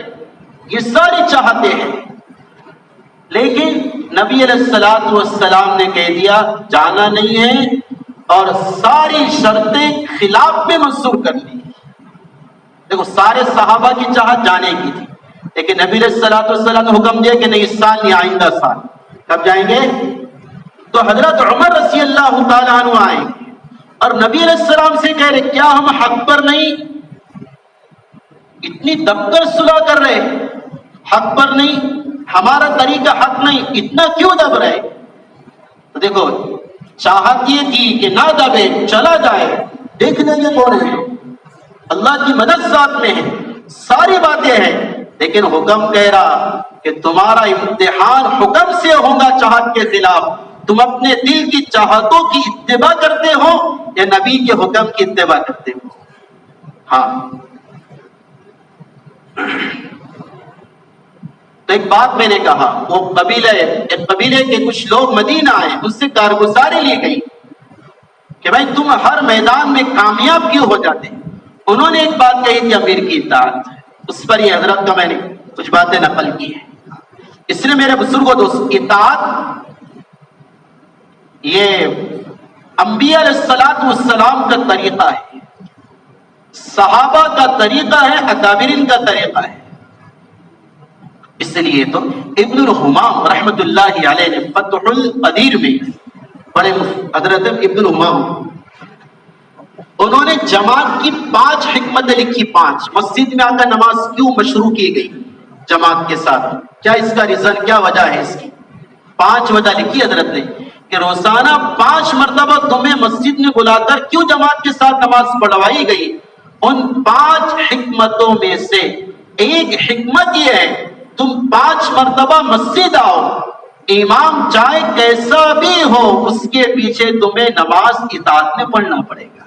یہ ساری چاہتے ہیں۔ لیکن نبی علیہ الصلوۃ والسلام نے کہہ دیا جانا نہیں ہے، اور ساری شرطیں خلاف میں منسوخ کر لی۔ دیکھو سارے صحابہ کی چاہت جانے کی تھی، لیکن نبی علیہ الصلوۃ والسلام نے حکم دیا کہ نہیں، اس سال نہیں، آئندہ سال۔ کب جائیں گے؟ تو حضرت عمر رضی اللہ تعالیٰ عنہ آئیں اور نبی علیہ السلام سے کہہ رہے کیا ہم حق پر نہیں؟ اتنی دب کر صلح کر رہے، حق پر نہیں، ہمارا طریقہ حق نہیں، اتنا کیوں دب رہے؟ تو دیکھو چاہت یہ تھی کہ نہ دبے، چلا جائے، دیکھ لیں گے کون ہے، اللہ کی مدد ساتھ میں ہے، ساری باتیں ہیں، لیکن حکم کہہ رہا کہ تمہارا امتحان حکم سے ہوگا چاہت کے خلاف۔ تم اپنے دل کی چاہتوں کی اتباع کرتے ہو یا نبی کے حکم کی اتباع کرتے ہو؟ ہاں، تو ایک بات میں نے کہا، وہ قبیلے کے کچھ لوگ مدینہ آئے، اس سے کارگزاری لی گئی کہ بھائی تم ہر میدان میں کامیاب کیوں ہو جاتے؟ انہوں نے ایک بات کہی تھی امیر کی اطاعت، اس پر یہ حضرت کا میں نے کچھ باتیں نقل کی ہیں۔ اس لیے میرے بزرگوں دوست، اطاعت یہ انبیاء علیہ الصلوۃ والسلام کا طریقہ ہے، صحابہ کا طریقہ ہے، اکابرین کا طریقہ ہے۔ اس لیے تو ابن الحمام رحمت اللہ علیہ نے فتح القدیر میں، بڑے حضرت ابن الحمام، انہوں نے جماعت کی 5 حکمتیں لکھی۔ 5 مسجد میں آ کر نماز کیوں مشروع کی گئی جماعت کے ساتھ، کیا اس کا ریزن، کیا وجہ ہے اس کی؟ 5 وجہ لکھی حضرت نے کہ روزانہ 5 مرتبہ تمہیں مسجد میں بلا کر کیوں جماعت کے ساتھ نماز پڑھوائی گئی؟ ان 5 حکمتوں میں سے ایک حکمت یہ ہے تم 5 مرتبہ مسجد آؤ، امام چاہے کیسا بھی ہو اس کے پیچھے تمہیں نماز اطاعت میں پڑھنا پڑے گا،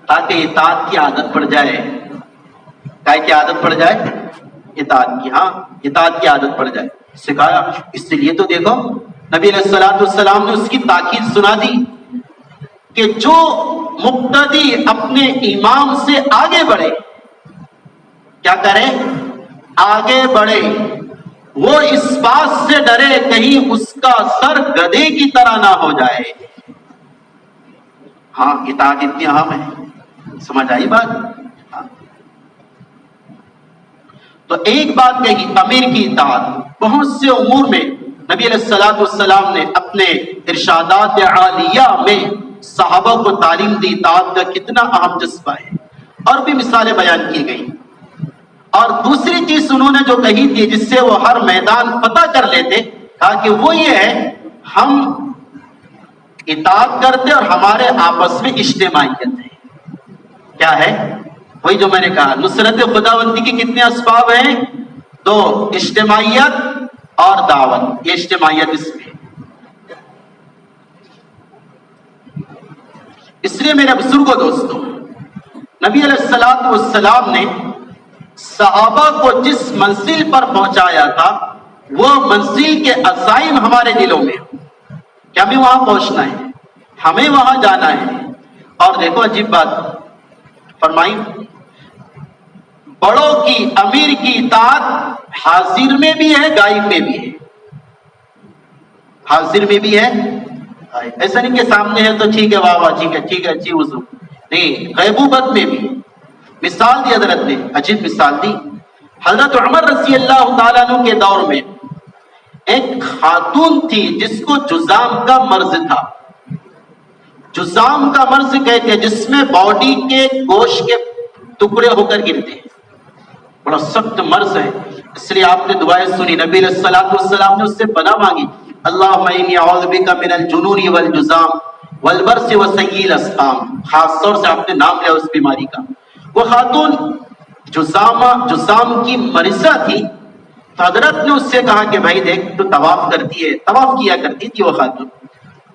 تاکہ اطاعت کی عادت پڑ جائے۔ کائے کی عادت پڑ جائے؟ اطاعت کی، ہاں اطاعت کی عادت پڑ جائے، سکھایا۔ اس لیے تو دیکھو نبی علیہ الصلوۃ والسلام نے اس کی تاکید سنا دی کہ جو مقتدی اپنے امام سے آگے بڑھے، کیا کرے؟ آگے بڑھے، وہ اس بات سے ڈرے کہیں اس کا سر گدھے کی طرح نہ ہو جائے۔ ہاں اطاعت اتنی اہم ہے، سمجھ آئی بات؟ ہاں۔ تو ایک بات کہی امیر کی اطاعت، بہت سے امور میں نبی علیہ الصلوۃ والسلام نے اپنے ارشادات عالیہ میں صحابہ کو تعلیم دی اطاعت کا کتنا اہم جذبہ ہے، اور بھی مثالیں بیان کی گئی۔ اور دوسری چیز انہوں نے جو کہی تھی جس سے وہ ہر میدان فتح کر لیتے، کہا کہ وہ یہ ہے ہم اطاعت کرتے اور ہمارے آپس میں اجتماعیت ہے۔ کیا ہے؟ وہی جو میں نے کہا، نصرت خداوندی کی کتنے اسباب ہیں؟ 2، اجتماعیت اور دعوت۔ یہ اجتماعیت اس میں، اس لیے میرے بزرگوں دوستوں، نبی علیہ الصلوۃ والسلام نے صحابہ کو جس منزل پر پہنچایا تھا وہ منزل کے عزائم ہمارے دلوں میں، کہ ہمیں وہاں پہنچنا ہے، ہمیں وہاں جانا ہے۔ اور دیکھو عجیب بات فرمائی، بڑوں کی، امیر کی اطاعت حاضر میں بھی ہے، غائب میں بھی ہے. حاضر میں بھی ہے، ایسا نہیں کہ سامنے ہے تو ٹھیک ہے، واہ واہ ٹھیک ہے ٹھیک ہے اچھی وضو، نہیں، غیبوبت میں بھی. مثال دی حضرت نے، عجیب مثال دی. حضرت عمر رضی اللہ تعالیٰ عنہ کے دور میں ایک خاتون تھی جس کو جذام کا مرض تھا. جذام کا مرض کہتے ہیں جس میں باڈی کے گوشت کے ٹکڑے ہو کر گرتے ہیں. بڑا سخت مرض ہے. اس لیے آپ نے دعائیں سنی، نبی علیہ الصلوۃ والسلام نے اس سے پناہ مانگی، اللہم انی اعوذ بک من الجنون والجذام والبرص وسیء الاسقام. خاص طور سے آپ نے نام لیا اس بیماری کا. وہ خاتون جذام کی مریضہ تھی. تو حضرت نے اس سے کہا کہ بھائی دیکھ تو طواف کرتی ہے، طواف کیا کرتی تھی وہ خاتون،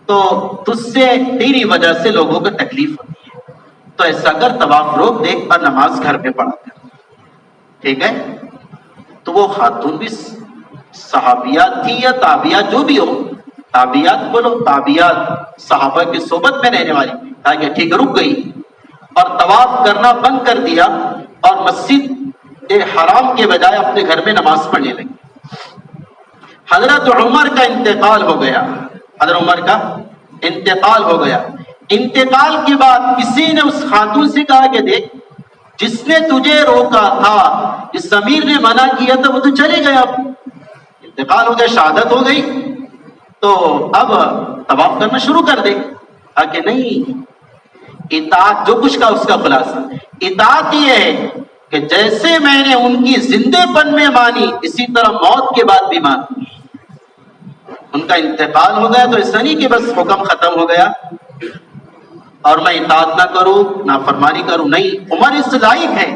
تو تجھ سے تیری وجہ سے لوگوں کو تکلیف ہوتی ہے، تو ایسا کر طواف روک دے اور نماز گھر پہ پڑھا کر. ٹھیک ہے. تو وہ خاتون بھی صحابیات تھی یا تابعیات، جو بھی ہو، تابعیات بولو، تابعیات صحابہ کی صحبت میں رہنے والی، کہا کہ ٹھیک رک گئی اور طواف کرنا بند کر دیا اور مسجد حرام کے بجائے اپنے گھر میں نماز پڑھنے لگی. حضرت عمر کا انتقال ہو گیا. حضرت عمر کا انتقال ہو گیا. انتقال کے بعد کسی نے اس خاتون سے کہا کہ دیکھ، جس نے تجھے روکا تھا، جس امیر نے منع کیا تھا، وہ تو چلے گیا، اب انتقال ہو گیا، شہادت ہو گئی، تو اب طواف کرنا شروع کر دے. کہ نہیں، اطاعت جو کچھ کا اس کا خلاصہ، اطاعت یہ ہے کہ جیسے میں نے ان کی زندے پن میں مانی، اسی طرح موت کے بعد بھی مانی. ان کا انتقال ہو گیا تو ایسا نہیں کہ بس حکم ختم ہو گیا اور میں اطاعت نہ کروں، نافرمانی کروں، نہیں. عمر اس لائق ہے،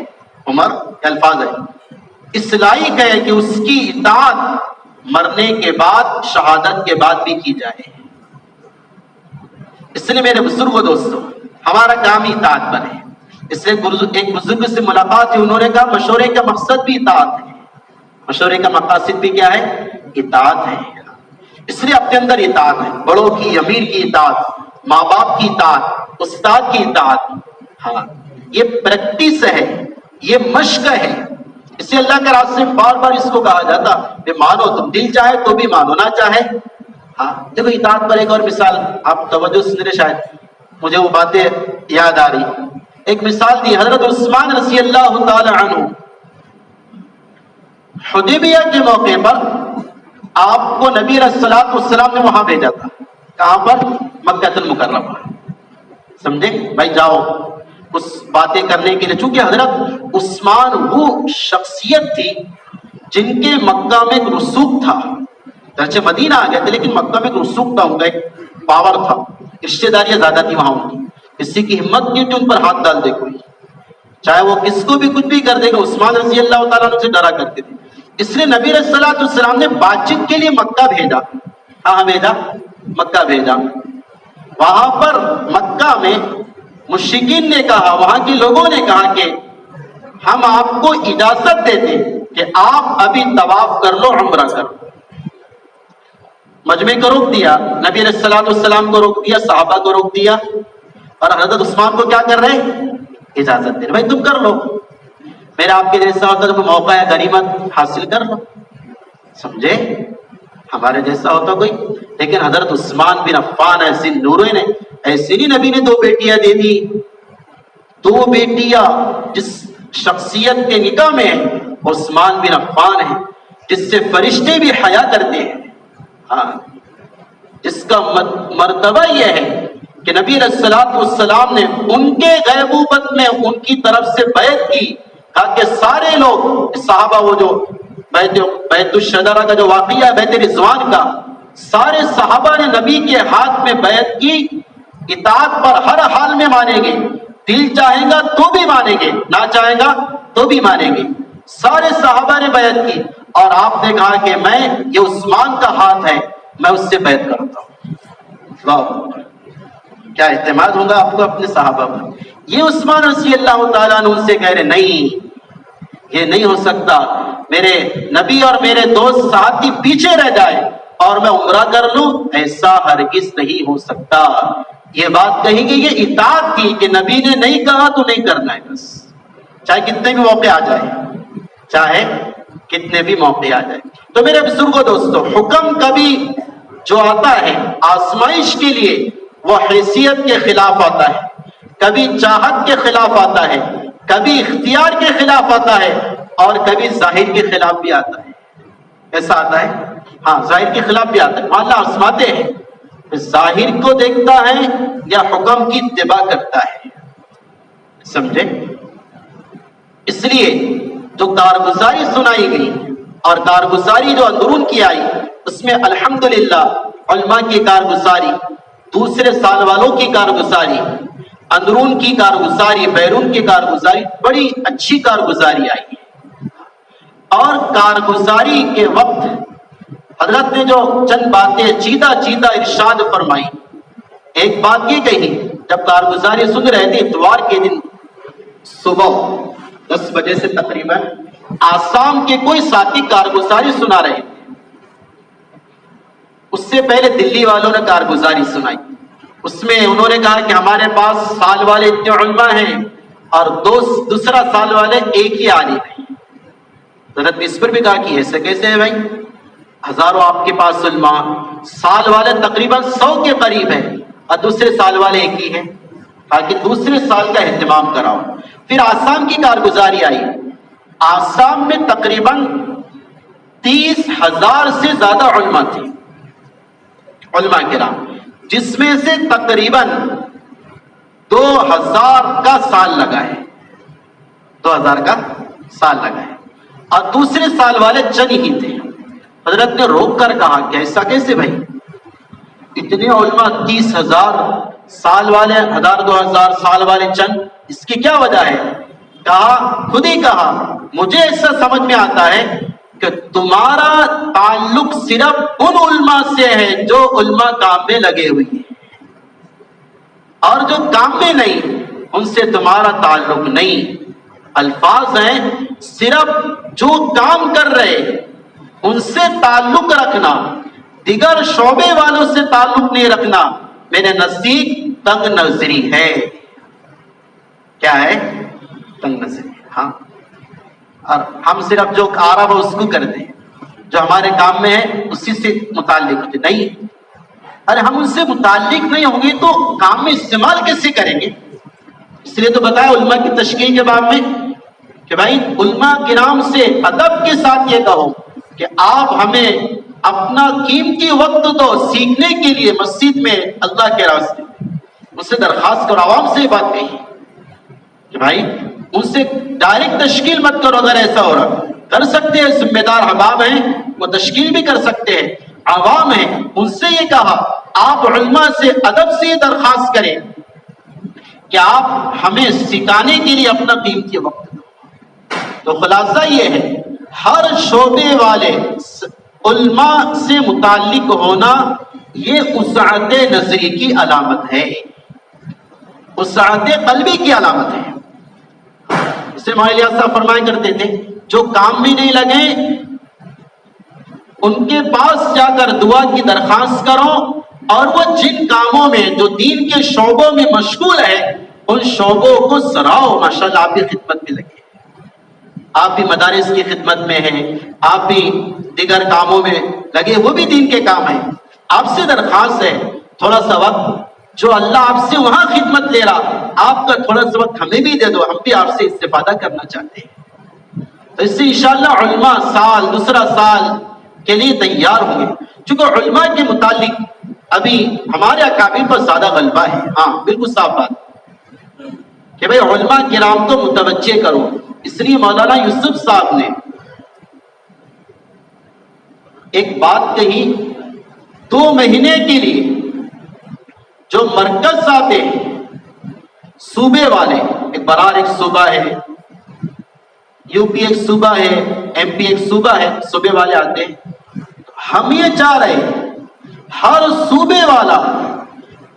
عمر کے الفاظ ہے، اس لائق ہے کہ اس کی اطاعت مرنے کے بعد، شہادت کے بعد بھی کی جائے. اس لیے میرے بزرگوں دوستوں، ہمارا کام ہی اطاعت بنے. اس لیے ایک بزرگ سے ملاقات ہوئی، انہوں نے کہا مشورے کا مقصد بھی اطاعت ہے. مشورے کا مقاصد بھی کیا ہے؟ اطاعت ہے. اس لیے اپنے اندر اطاعت ہے، بڑوں کی، امیر کی اطاعت، ماں باپ کی اطاعت، استاد کی اطاعت. ہاں، یہ پریکٹس ہے، یہ مشق ہے. اس لیے اللہ کے راستے میں بار بار اس کو کہا جاتا کہ مانو، تم دل چاہے تو بھی مانو، نہ چاہے. ہاں دیکھو اطاعت پر ایک اور مثال، آپ توجہ سے میرے، شاید مجھے وہ باتیں یاد آ رہی. ایک مثال دی، حضرت عثمان رضی اللہ تعالی عنہ حدیبیہ کے موقع پر آپ کو نبی علیہ الصلوۃ والسلام نے وہاں بھیجا تھا. کہاں پر؟ مکہ المکرمہ. سمجھے بھائی، جاؤ اس باتیں کرنے کے لیے. چونکہ حضرت عثمان وہ شخصیت تھی جن کے مکہ میں ایک رسوخ تھا. درچہ مدینہ آ گئے تھے لیکن مکہ میں ایک رسوخ تھا، ان کا ایک پاور تھا، رشتے داریاں زیادہ تھی وہاں ان کی. کسی کی ہمت نہیں تھی ان پر ہاتھ ڈال دے کوئی، چاہے وہ کس کو بھی کچھ بھی کر دے گا. عثمان رضی اللہ تعالیٰ عنہ سے ڈرا کرتے تھے. اس لیے نبی علیہ الصلوۃ والسلام نے بات چیت کے لیے مکہ بھیجا. کہاں بھیجا؟ مکہ بھیجا. وہاں پر مکہ میں مشرکین نے کہا، وہاں کے لوگوں نے کہا کہ ہم آپ کو اجازت دیتے کہ آپ ابھی طواف کر لو، عمرہ کر لو. مجمع کو روک دیا، نبی علیہ الصلوۃ والسلام کو روک دیا، صحابہ کو روک دیا، اور حضرت عثمان کو کیا کر رہے ہیں؟ اجازت دے رہے، بھائی تم کر لو، میرا آپ کے جیسا ہوتا تو موقع ہے غنیمت حاصل کر لو. سمجھے؟ ہمارے جیسا ہوتا کوئی. لیکن حضرت عثمان بن عفان ایسی نوریں نے، ایسی نہیں نبی نے 2 بیٹیاں دے دی. 2 بیٹیاں جس شخصیت کے نکاح میں عثمان بن عفان ہے، جس سے فرشتے بھی حیا کرتے ہیں. ہاں، جس کا مرتبہ یہ ہے کہ نبی علیہ الصلوۃ والسلام نے ان کے غیبوبت میں ان کی طرف سے بیعت کی. کہا کہ سارے لوگ صحابہ، وہ جو بیت الشجرہ کا جو واقعہ ہے، بیت رضوان کا، سارے صحابہ نے نبی کے ہاتھ میں بیعت کی، اطاعت پر ہر حال میں مانیں گے، دل چاہیں گا تو بھی مانیں گے، نہ چاہیں گا تو بھی مانیں گے. سارے صحابہ نے بیعت کی اور آپ نے کہا کہ میں، یہ عثمان کا ہاتھ ہے، میں اس سے بیعت کرتا ہوں. اللہ، کیا اعتماد ہوگا آپ کو اپنے صحابہ پر. یہ عثمان رضی اللہ تعالیٰ عنہ ان سے کہہ رہے نہیں، یہ نہیں ہو سکتا، میرے نبی اور میرے دوست ساتھی پیچھے رہ جائے اور میں عمرہ کر لوں، ایسا ہرگز نہیں ہو سکتا. یہ بات کہی گئی، یہ اطاعت کی کہ نبی نے نہیں کہا تو نہیں کرنا ہے بس. چاہے کتنے بھی موقع آ جائے، چاہے کتنے بھی موقع آ جائے۔ تو میرے بزرگوں دوستو، حکم کبھی جو آتا ہے آزمائش کے لیے وہ حیثیت کے خلاف آتا ہے، کبھی چاہت کے خلاف آتا ہے، کبھی اختیار کے خلاف آتا ہے، اور کبھی ظاہر کے خلاف بھی آتا ہے۔ ایسا آتا ہے، ہاں ظاہر کے خلاف بھی آتا ہے۔ اللہ آزماتے ہیں، ظاہر کو دیکھتا ہے یا حکم کی اتباع کرتا ہے، سمجھے؟ اس لیے جو کارگزاری سنائی گئی اور کارگزاری جو اندرون کی آئی، اس میں الحمدللہ علماء کی کارگزاری، دوسرے سال والوں کی کارگزاری، اندرون کی کارگزاری، بیرون کی کارگزاری، بڑی اچھی کارگزاری آئی ہے۔ اور کارگزاری کے وقت حضرت نے جو چند باتیں چیدہ چیدہ ارشاد فرمائی، ایک بات یہ کہی، جب کارگزاری سن رہے تھے اتوار کے دن صبح 10 بجے سے تقریباً آسام کے کوئی ساتھی کارگزاری سنا رہے تھے، اس سے پہلے دلی والوں نے کارگزاری سنائی، اس میں انہوں نے کہا کہ ہمارے پاس سال والے اتنے علماء ہیں اور دوسرا سال والے ایک ہی عالم ہیں۔ حضرت نے اس پر بھی کہا کہ ایسے کیسے ہے بھائی، ہزاروں آپ کے پاس علماء، سال والے تقریباً 100 کے قریب ہیں اور دوسرے سال والے ایک ہی ہیں، کہا کہ دوسرے سال کا اہتمام کراؤ۔ پھر آسام کی کارگزاری آئی، آسام میں تقریباً 30,000 سے زیادہ علماء تھے، علماء کرام، جس میں سے تقریباً 2000 کا سال لگا ہے، 2000 کا سال لگا ہے، اور دوسرے سال والے چند ہی تھے۔ حضرت نے روک کر کہا کہ ایسا کیسے بھائی، اتنے علماء 30,000، سال والے 1000-2000، سال والے چند، اس کی کیا وجہ ہے؟ کہا، خود ہی کہا، مجھے ایسا سمجھ میں آتا ہے کہ تمہارا تعلق صرف ان علماء سے ہے جو علماء کام میں لگے ہوئے ہیں، اور جو کام میں نہیں ان سے تمہارا تعلق نہیں۔ الفاظ ہیں، صرف جو کام کر رہے ان سے تعلق رکھنا، دیگر شعبے والوں سے تعلق نہیں رکھنا، میرے نزدیک تنگ نظری ہے۔ کیا ہے؟ تنگ نظری، ہاں۔ اور ہم صرف جو آ رہا وہ اس کو کرتے ہیں، جو ہمارے کام میں ہے اسی سے متعلق ہوتے نہیں۔ ارے ہم ان سے متعلق نہیں ہوں گے تو کام میں استعمال کیسے کریں گے؟ اس لیے تو بتایا علماء کی تشکیل کے باب میں کہ بھائی علماء کرام سے ادب کے ساتھ یہ کہو کہ آپ ہمیں اپنا قیمتی وقت دو سیکھنے کے لیے مسجد میں اللہ کے راستے، اس سے درخواست کرو۔ عوام سے یہ بات کہی کہ بھائی ان سے ڈائریکٹ تشکیل مت کرو، اگر ایسا ہو رہا کر سکتے ہیں، ذمہ دار احباب ہیں وہ تشکیل بھی کر سکتے ہیں، عوام ہیں ان سے یہ کہا آپ علماء سے ادب سے یہ درخواست کریں کہ آپ ہمیں سکھانے کے لیے اپنا قیمتی وقت دو۔ تو خلاصہ یہ ہے، ہر شعبے والے علماء سے متعلق ہونا یہ وسعت نظری کی علامت ہے، وسعت قلبی کی علامت ہے۔ اسے مولانا صاحب فرمایا کرتے تھے، جو کام میں نہیں لگے ان کے پاس جا کر دعا کی درخواست کرو، اور وہ جن کاموں میں جو دین کے شعبوں میں مشغول ہے ان شعبوں کو سراہو، ماشاءاللہ آپ بھی خدمت میں لگے، آپ بھی مدارس کی خدمت میں ہیں، آپ بھی دیگر کاموں میں لگے، وہ بھی دین کے کام ہیں۔ آپ سے درخواست ہے تھوڑا سا وقت جو اللہ آپ سے وہاں خدمت لے رہا، آپ کا تھوڑا سا وقت ہمیں بھی دے دو، ہم بھی آپ سے استفادہ کرنا چاہتے ہیں۔ تو اس سے انشاءاللہ علماء سال دوسرا سال کے لیے تیار ہوں گے، چونکہ علماء کے متعلق ابھی ہمارے اکابر پر زیادہ غلبہ ہے۔ ہاں بالکل صاف بات کہ بھئی علماء کرام کو متوجہ کرو، اس لیے مولانا یوسف صاحب نے ایک بات کہی، 2 مہینے کے لیے جو مرکز آتے ہیں صوبے والے، ایک برار ایک صوبہ ہے، یو پی ایک صوبہ ہے، ایم پی ایک صوبہ ہے، صوبے والے آتے ہیں، ہم یہ چاہ رہے ہیں ہر صوبے والا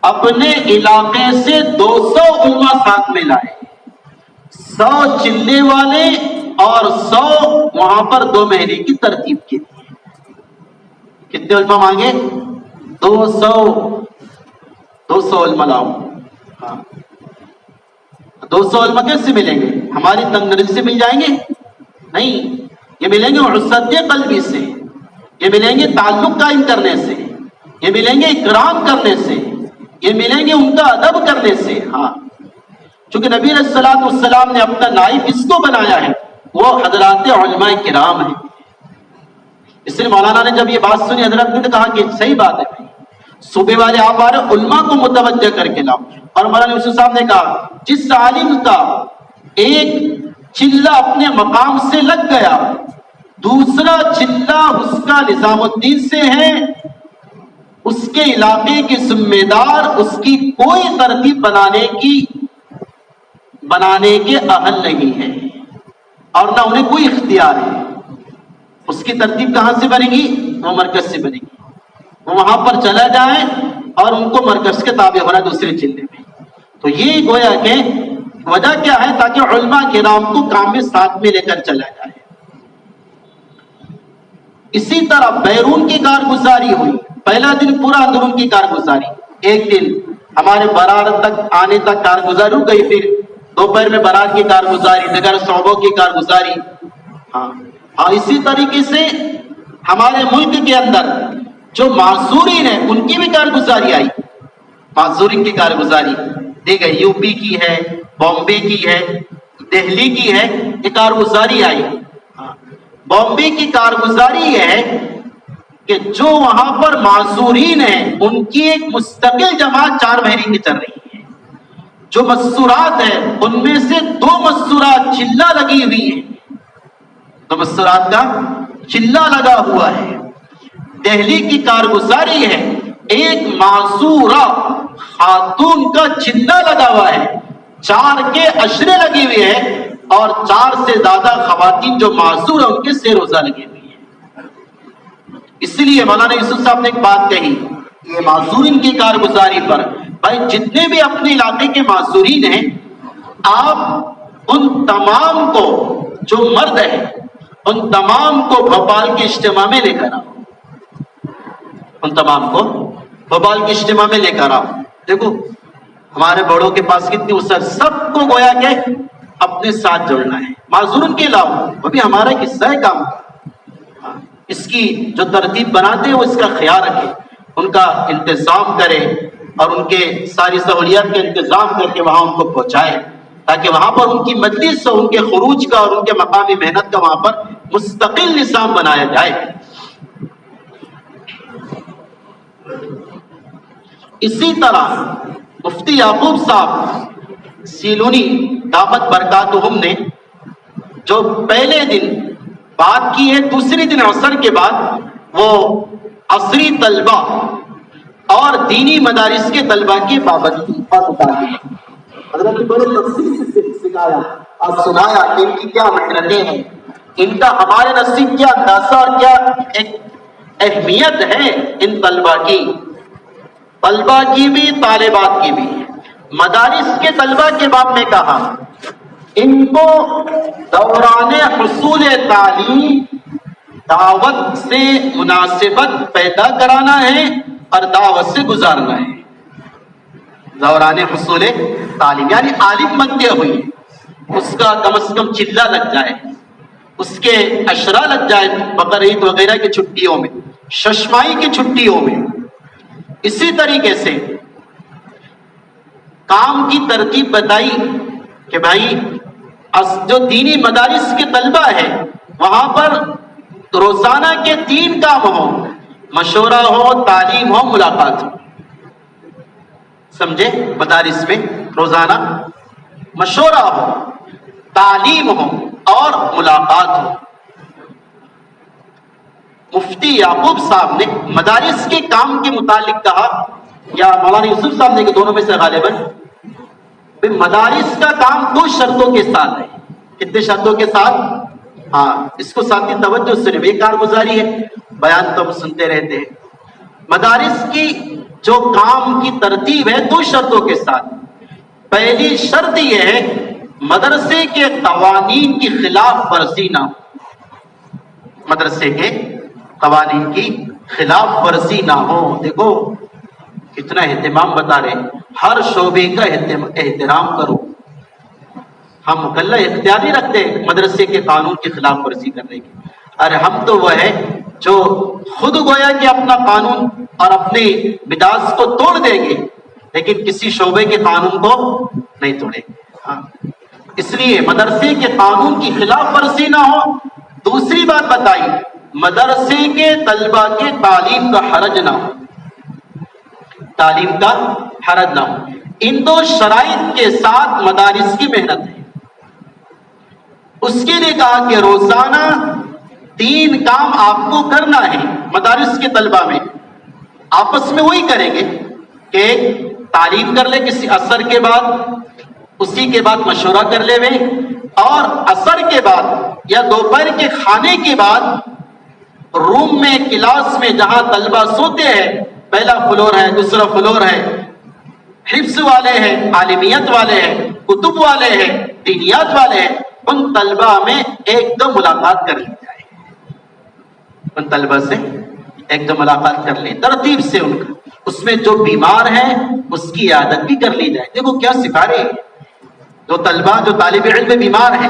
اپنے علاقے سے 200 علماء ساتھ میں لائے، 100 چلے والے اور 100 وہاں پر 2 مہینے کی ترتیب کے لیے۔ کتنے علماء مانگے؟ 200 علماء لاؤ۔ ہاں 200 علماء کیسے ملیں گے؟ ہماری تنگ نظری سے مل جائیں گے؟ نہیں، یہ ملیں گے وسعت قلبی سے، یہ ملیں گے تعلق قائم کرنے سے، یہ ملیں گے اکرام کرنے سے، یہ ملیں گے ان کا ادب کرنے سے۔ ہاں، چونکہ نبی علیہ الصلوۃ والسلام نے اپنا نائب کس کو بنایا ہے؟ وہ حضرات علماء کرام ہیں۔ اس لیے مولانا نے جب یہ بات سنی، حضرت نے کہا کہ صحیح بات ہے، صوبے والے آپ آ رہے علماء کو متوجہ کر کے لاؤ۔ اور مولانا یوسف صاحب نے کہا جس عالم کا ایک چلہ اپنے مقام سے لگ گیا، دوسرا چلہ اس کا نظام الدین سے ہے، اس کے علاقے کے ذمہ دار اس کی کوئی ترتیب بنانے کے اہل نہیں ہے، اور نہ انہیں کوئی اختیار ہے۔ اس کی ترتیب کہاں سے بنے گی؟ وہ مرکز سے بنے گی، وہ وہاں پر چلا جائیں اور ان کو مرکز کے تابع ہونا دوسرے چلے میں۔ تو یہ گویا کہ وجہ کیا ہے؟ تاکہ علماء کرام کو کام میں ساتھ میں لے کر چلا جائے۔ اسی طرح بیرون کی کارگزاری ہوئی، پہلا دن پورا اندرون کی کارگزاری، ایک دن ہمارے برار تک آنے تک کارگزاری رک گئی، پھر دوپہر میں برار کی کارگزاری، دیگر صوبوں کی کارگزاری۔ ہاں، اسی طریقے سے ہمارے ملک کے اندر جو معذورین ہیں ان کی بھی کارگزاری آئی، معذورین کی کارگزاری دی گئی، یو پی کی ہے، بامبے کی ہے، دہلی کی ہے، یہ کارگزاری آئی۔ بامبے کی کارگزاری یہ ہے کہ جو وہاں پر معذورین ہیں ان کی ایک مستقل جماعت 4 مہینے کی چل رہی ہے۔ جو مستورات ہیں ان میں سے 2 مستورات چلہ لگی ہوئی ہیں، 2 مستورات کا چلہ لگا ہوا ہے۔ دہلی کی کارگزاری ہے، ایک معذورہ خاتون کا چلہ لگا ہوا ہے، 4 کے اشرے لگے ہوئے ہیں، اور 4 سے زیادہ خواتین جو معذور ہیں ان کے سے روزہ لگے ہوئے ہیں۔ اس لیے مولانا یوسف صاحب نے ایک بات کہی، یہ معذورین کی کارگزاری پر، بھائی جتنے بھی اپنے علاقے کے معذورین ہیں، آپ ان تمام کو، جو مرد ہیں ان تمام کو بھوپال کے اجتماع میں لے کر آؤ، ان تمام کو بھوپال کے اجتماع میں لے کر آؤ۔ دیکھو ہمارے بڑوں کے پاس کتنی وسعت، سب کو گویا کہ اپنے ساتھ جوڑنا ہے، معذورن کے علاوہ، وہ بھی ہمارا ایک حصہ ہے کام کا۔ اس کی جو ترتیب بناتے ہیں وہ اس کا خیال رکھے، ان کا انتظام کرے، اور ان کے ساری سہولیات کا انتظام کر کے وہاں ان کو پہنچائے، تاکہ وہاں پر ان کی مجلس اور ان کے خروج کا اور ان کے مقامی محنت کا وہاں پر مستقل نظام بنایا جائے۔ اسی طرح مفتی یعقوب صاحب سیلونی دامت برکاتہم نے جو پہلے دن بات کی ہے، دوسرے دن عصر کے بعد وہ عصری طلبہ اور دینی مدارس کے طلبہ کی پابندی پر اتاری ہے۔ حضرت بڑے تفصیل سے سکھایا اور سنایا کہ ان کی کیا محنتیں ہیں، ان کا ہمارے نصیب کیا اندازہ اور کیا ایک اہمیت ہے ان طلبہ کی، طلبہ کی بھی طالبات کی بھی۔ مدارس کے طلبہ کے باب میں کہا ان کو دوران حصول تعلیم دعوت سے مناسبت پیدا کرانا ہے اور دعوت سے گزارنا ہے۔ دوران حصول تعلیم یعنی عالم بنتے ہوئے اس کا کم از کم چلہ لگ جائے، اس کے اشرا لگ جائے، بقرعید وغیرہ کی چھٹیوں میں، ششمائی کی چھٹیوں میں۔ اسی طریقے سے کام کی ترتیب بتائی کہ بھائی جو دینی مدارس کے طلبہ ہیں وہاں پر روزانہ کے 3 کام ہوں، مشورہ ہو، تعلیم ہو، ملاقات ہو۔ سمجھے؟ مدارس میں روزانہ مشورہ ہو، تعلیم ہو اور ملاقات ہو۔ مفتی یعقوب صاحب نے مدارس کے کام کے متعلق کہا، یا مولانا یوسف صاحب نے کہ دونوں میں سے غالباً، مدارس کا کام 2 شرطوں کے ساتھ ہے۔ کتنے شرطوں کے ساتھ؟ ہاں، اس کو ساتھی توجہ سے بے کارگزاری ہے، بیان تو ہم سنتے رہتے ہیں۔ مدارس کی جو کام کی ترتیب ہے 2 شرطوں کے ساتھ۔ پہلی شرط یہ ہے مدرسے کے قوانین کی خلاف ورزی نہ ہو، مدرسے کے قوانین کی خلاف ورزی نہ ہو۔ دیکھو کتنا اہتمام بتا رہے ہیں، ہر شعبے کا احترام کرو، ہم مکلف اختیار نہیں رکھتے مدرسے کے قانون کی خلاف ورزی کرنے کی. ارے ہم تو وہ ہے جو خود گویا کہ اپنا قانون اور اپنی مزاج کو توڑ دیں گے لیکن کسی شعبے کے قانون کو نہیں توڑیں گے. ہاں اس لیے مدرسے کے قانون کی خلاف ورزی نہ ہو. دوسری بات بتائی مدرسے کے طلبہ کے تعلیم کا حرج نہ ہو. تعلیم کا حرج نہ ہو. ان دو شرائط کے ساتھ مدارس کی محنت ہے. اس کے لیے کہا کہ روزانہ 3 کام آپ کو کرنا ہے. مدارس کے طلبہ میں آپس میں وہی کریں گے کہ تعلیم کر لے کسی عصر کے بعد, اسی کے بعد مشورہ کر لے وے, اور عصر کے بعد یا دوپہر کے کھانے کے بعد روم میں کلاس میں جہاں طلبہ سوتے ہیں, پہلا فلور ہے, دوسرا فلور ہے, حفظ والے ہیں, عالمیت والے ہیں, کتب والے ہیں, دینیات والے ہیں, ان طلبہ میں ایک دو ملاقات کر لی جائے. ان طلبہ سے ایک دو ملاقات کر لیں ترتیب سے. ان کا اس میں جو بیمار ہیں اس کی عیادت بھی کر لی جائے. دیکھو کیا سکھا رہے ہیں جو طلبہ, جو طالب علم بیمار ہیں,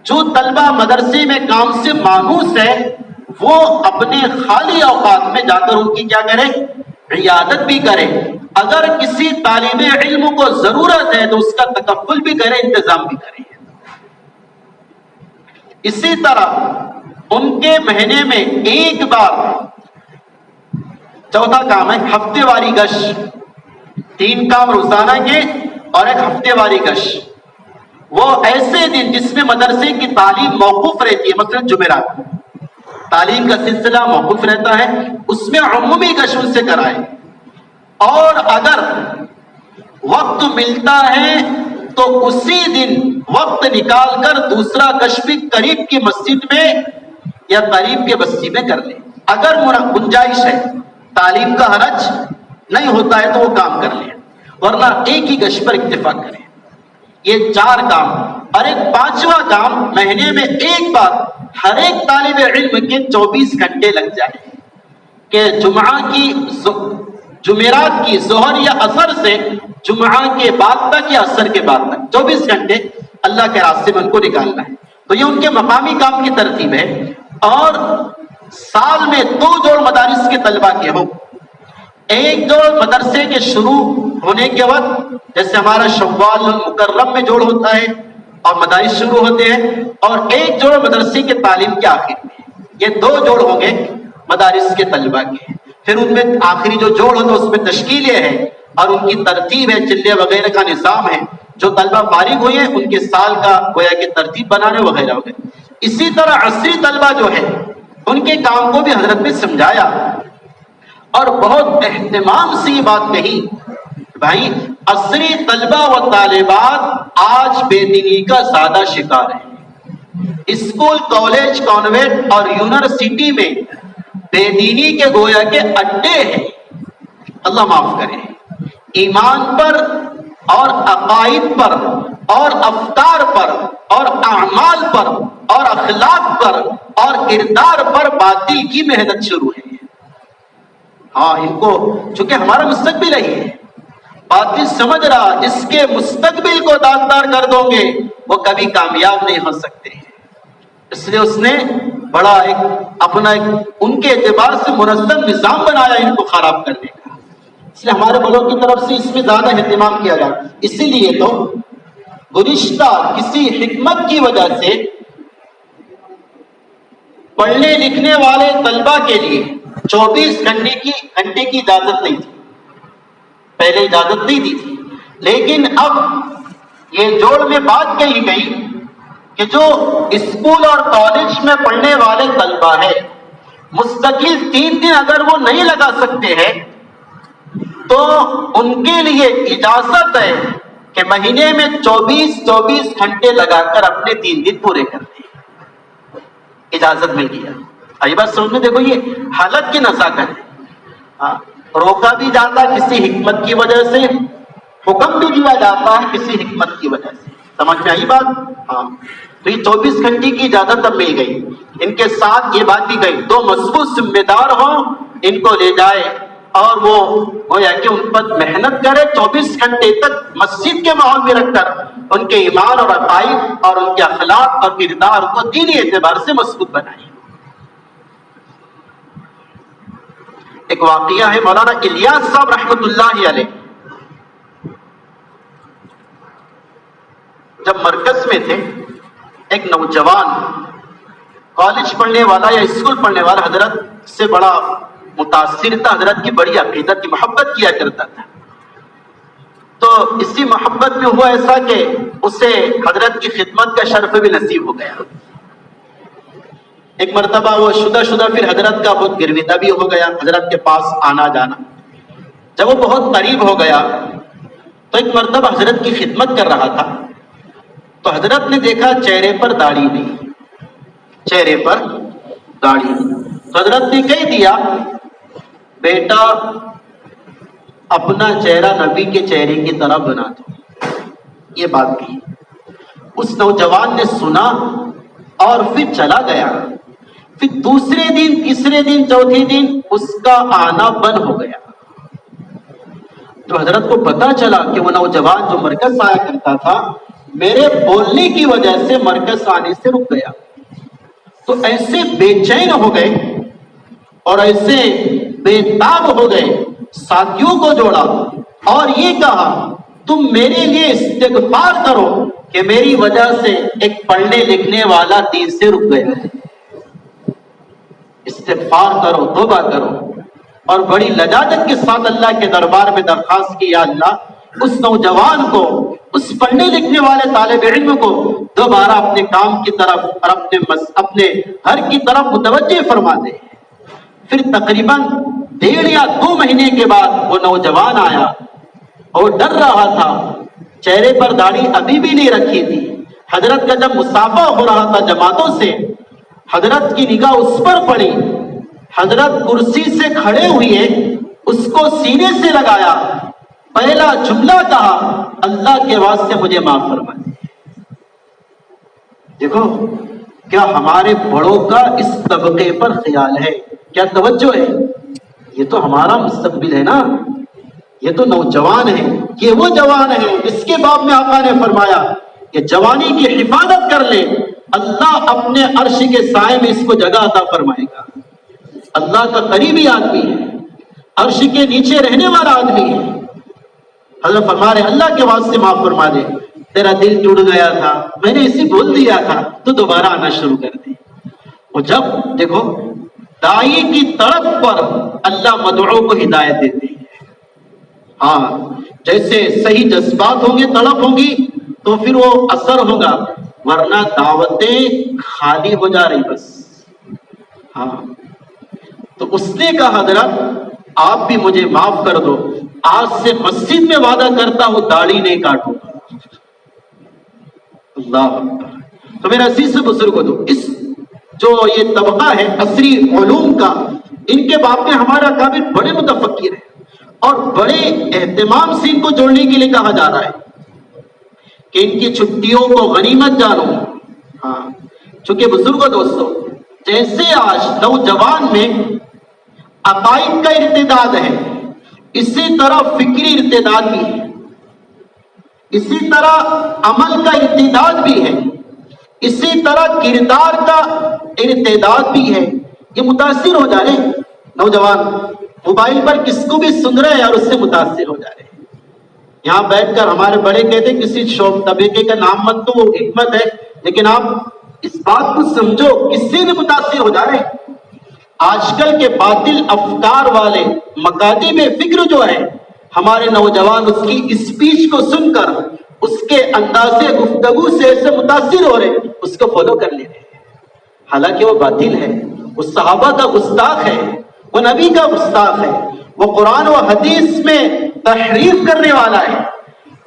جو طلبہ مدرسے میں کام سے مانوس ہے, وہ اپنے خالی اوقات میں جا کر ان کی کیا کریں, عیادت بھی کریں. اگر کسی طالب علم کو ضرورت ہے تو اس کا تکفل بھی کریں, انتظام بھی کریں. اسی طرح ان کے مہینے میں ایک بار, چوتھا کام ہے ہفتے واری گشت. 3 کام روزانہ کے اور ایک ہفتے واری گشت. وہ ایسے دن جس میں مدرسے کی تعلیم موقوف رہتی ہے, مثلا جمعرات تعلیم کا سلسلہ موقوف رہتا ہے, اس میں عمومی گشت ان سے کرائے. اور اگر وقت ملتا ہے تو اسی دن وقت نکال کر دوسرا گشت بھی قریب کی مسجد میں یا قریب کے بستی میں کر لے. اگر گنجائش ہے, تعلیم کا حرج نہیں ہوتا ہے تو وہ کام کر لے, ورنہ ایک ہی گشت پر اکتفا کرے. یہ 4 کام. اور ایک 5واں کام, مہینے میں ایک بار ہر ایک طالب علم کے 24 گھنٹے لگ جائے کہ جمعرات کی ظہر یا عصر سے جمعہ کے بعد تک یا عصر کے بعد تک 24 گھنٹے اللہ کے راستے میں ان کو نکالنا ہے. تو یہ ان کے مقامی کام کی ترتیب ہے. اور سال میں 2 جوڑ مدارس کے طلبہ کے ہوں. ایک جوڑ مدرسے کے شروع ہونے کے وقت, جیسے ہمارا شوال المکرم میں جوڑ ہوتا ہے اور مدارس شروع ہوتے ہیں, اور ایک جوڑ مدرسے کے تعلیم کے آخر میں. یہ 2 جوڑ ہوں گے مدارس کے طلبہ کے. پھر ان میں آخری جو جوڑ ہوتا ہے اس میں تشکیلیں ہیں اور ان کی ترتیب ہے, چلے وغیرہ کا نظام ہے. جو طلبہ فارغ ہوئے ہیں ان کے سال کا گویا کہ ترتیب بنانے وغیرہ وغیرہ. اسی طرح عصری طلبہ جو ہے ان کے کام کو بھی حضرت نے سمجھایا اور بہت اہتمام سے یہ بات کہی, بھائی عصری طلبہ و طالبات آج بے دینی کا زیادہ شکار ہیں. اسکول, کالج, کانوینٹ اور یونیورسٹی میں بے دینی کے گویا کے اڈے ہیں. اللہ معاف کرے. ایمان پر اور عقائد پر اور افکار پر اور اعمال پر اور اخلاق پر اور کردار پر باطل کی محنت شروع ہے. ہاں ان کو چونکہ ہمارا مستقبل ہے, باطل سمجھ رہا جس کے مستقبل کو داغدار کر دو گے وہ کبھی کامیاب نہیں ہو سکتے. اس لیے اس نے بڑا اپنا ان کے اعتبار سے منظم نظام بنایا ان کو خراب کرنے کا. اس لیے ہمارے بڑوں کی طرف سے اس میں زیادہ اہتمام کیا گیا. اسی لیے تو گزشتہ کسی حکمت کی وجہ سے پڑھنے لکھنے والے طلبہ کے لیے 24 گھنٹے کی اجازت نہیں تھی. پہلے اجازت نہیں دی تھی, لیکن اب یہ جوڑ میں بات کہی گئی کہ جو اسکول اور کالج میں پڑھنے والے طلبہ ہیں مستقل 3 دن اگر وہ نہیں لگا سکتے ہیں تو ان کے لیے اجازت ہے کہ مہینے میں 24 گھنٹے لگا کر اپنے 3 دن پورے کر دیں. اجازت مل گیا. آئی بات سمجھ میں, دیکھو یہ حالت کی نزاکت ہے. روکا بھی جاتا ہے کسی حکمت کی وجہ سے, حکم بھی دیا جاتا ہے کسی حکمت کی وجہ سے. سمجھ میں آئی بات؟ ہاں. تو یہ 24 گھنٹے کی اجازت اب مل گئی. ان کے ساتھ یہ بات بھی گئی 2 مضبوط ذمہ دار ہوں, ان کو لے جائے اور وہ گویا کہ ان پر محنت کرے 24 گھنٹے تک مسجد کے ماحول میں رکھ کر ان کے ایمان اور عقائد اور ان کے اخلاق اور کردار کو دینی اعتبار سے مضبوط بنائیں۔ ایک واقعہ ہے مولانا الیاس صاحب رحمۃ اللہ علیہ جب مرکز میں تھے، ایک نوجوان کالج پڑھنے والا یا اسکول پڑھنے والا حضرت سے بڑا متاثر تھا، حضرت کی بڑی عقیدت کی محبت کیا کرتا تھا۔ تو اسی محبت میں ہوا ایسا کہ اسے حضرت کی خدمت کا شرف بھی نصیب ہو گیا۔ ایک مرتبہ وہ شدہ پھر حضرت کا بہت گرویدہ بھی ہو گیا، حضرت کے پاس آنا جانا۔ جب وہ بہت قریب ہو گیا تو ایک مرتبہ حضرت کی خدمت کر رہا تھا، تو حضرت نے دیکھا چہرے پر داڑھی نہیں، چہرے پر داڑھی نہیں۔ تو حضرت نے کہہ دیا، بیٹا اپنا چہرہ نبی کے چہرے کی طرح بنا دو، یہ بات کی۔ اس نوجوان نے سنا اور پھر چلا گیا۔ پھر دوسرے دن، تیسرے دن، چوتھے دن اس کا آنا بند ہو گیا۔ تو حضرت کو پتا چلا کہ وہ نوجوان جو مرکز آیا کرتا تھا، میرے بولنے کی وجہ سے مرکز آنے سے رک گیا۔ تو ایسے بے چین ہو گئے اور ایسے بے تاب ہو گئے، ساتھیوں کو جوڑا اور یہ کہا، تم میرے لیے استغفار کرو کہ میری وجہ سے ایک پڑھنے لکھنے والا دین سے رک گیا ہے۔ استغفار کرو، توبہ کرو، اور بڑی لجاجت کے ساتھ اللہ کے دربار میں درخواست کی، یا اللہ اس نوجوان کو، اس پڑھنے لکھنے والے طالب علم کو دوبارہ اپنے کام کی طرف اور اپنے گھر کی طرف متوجہ فرما دے۔ پھر تقریباً 1.5 یا 2 مہینے کے بعد وہ نوجوان آیا اور ڈر رہا تھا، چہرے پر داڑھی ابھی بھی نہیں رکھی تھی۔ حضرت کا جب مصافحہ ہو رہا تھا جماعتوں سے، حضرت کی نگاہ اس پر پڑی، حضرت کرسی سے کھڑے ہوئے اس کو سینے سے لگایا، پہلا جملہ کہا، اللہ کے واسطے مجھے معاف فرما دے۔ دیکھو کیا ہمارے بڑوں کا اس طبقے پر خیال ہے، کیا توجہ ہے؟ یہ تو ہمارا مستقبل ہے نا، یہ تو نوجوان ہے، یہ وہ جوان ہے جس کے باب میں آقا نے فرمایا کہ جوانی کی حفاظت کر لے، اللہ اپنے عرش کے سائے میں اس کو جگہ عطا فرمائے گا۔ اللہ کا قریبی آدمی ہے، عرش کے نیچے رہنے والا آدمی ہے۔ حضرت فرما رہے اللہ کے واسطے معاف فرما دے، تیرا دل ٹوٹ گیا تھا، میں نے اسے بول دیا تھا، تو دوبارہ آنا شروع کر دے۔ اور جب دیکھو دائی کی طرف پر اللہ مدعو کو ہدایت دیتے ہیں۔ ہاں جیسے صحیح جذبات ہوں گے، طلب ہوں گی تو پھر وہ اثر ہوگا، ورنہ دعوتیں خالی ہو جا رہی بس۔ ہاں تو اس نے کہا حضرت آپ بھی مجھے معاف کر دو، آج سے مسجد میں وعدہ کرتا ہوں داڑھی نہیں کاٹوں گا۔ اللہ اکبر۔ تو میرے عزیز بزرگوں، اس جو یہ طبقہ ہے عصری علوم کا، ان کے باب میں ہمارا کابل بڑے متفکر ہیں اور بڑے اہتمام سے ان کو جوڑنے کے لیے کہا جا رہا ہے کہ ان کی چھٹیوں کو غنیمت جانو۔ ہاں چونکہ بزرگوں دوستوں، جیسے آج نوجوان میں عقائد کا ارتداد ہے، اسی طرح فکری ارتداد بھی ہے، اسی طرح عمل کا ارتداد بھی ہے، اسی طرح کردار کا ارتداد بھی ہے۔ یہ متاثر ہو جا رہے ہیں نوجوان، موبائل پر کس کو بھی سن رہے ہیں اور اس سے متاثر ہو جا رہے ہیں۔ یہاں بیٹھ کر ہمارے بڑے کہتے ہیں کسی شوق طبقے کا نام مت تو وہ حکمت ہے، لیکن آپ اس بات کو سمجھو کس سے بھی متاثر ہو جا رہے ہیں۔ آج کل کے باطل افکار والے مکاتب فکر جو ہے، ہمارے نوجوان اس کی اسپیچ کو سن کر اس کے انداز گفتگو سے ایسے متاثر ہو رہے، اس کو فالو کر لے رہے، حالانکہ وہ باطل ہے، وہ صحابہ کا گستاخ ہے، وہ نبی کا گستاخ ہے، وہ قرآن و حدیث میں تحریف کرنے والا ہے،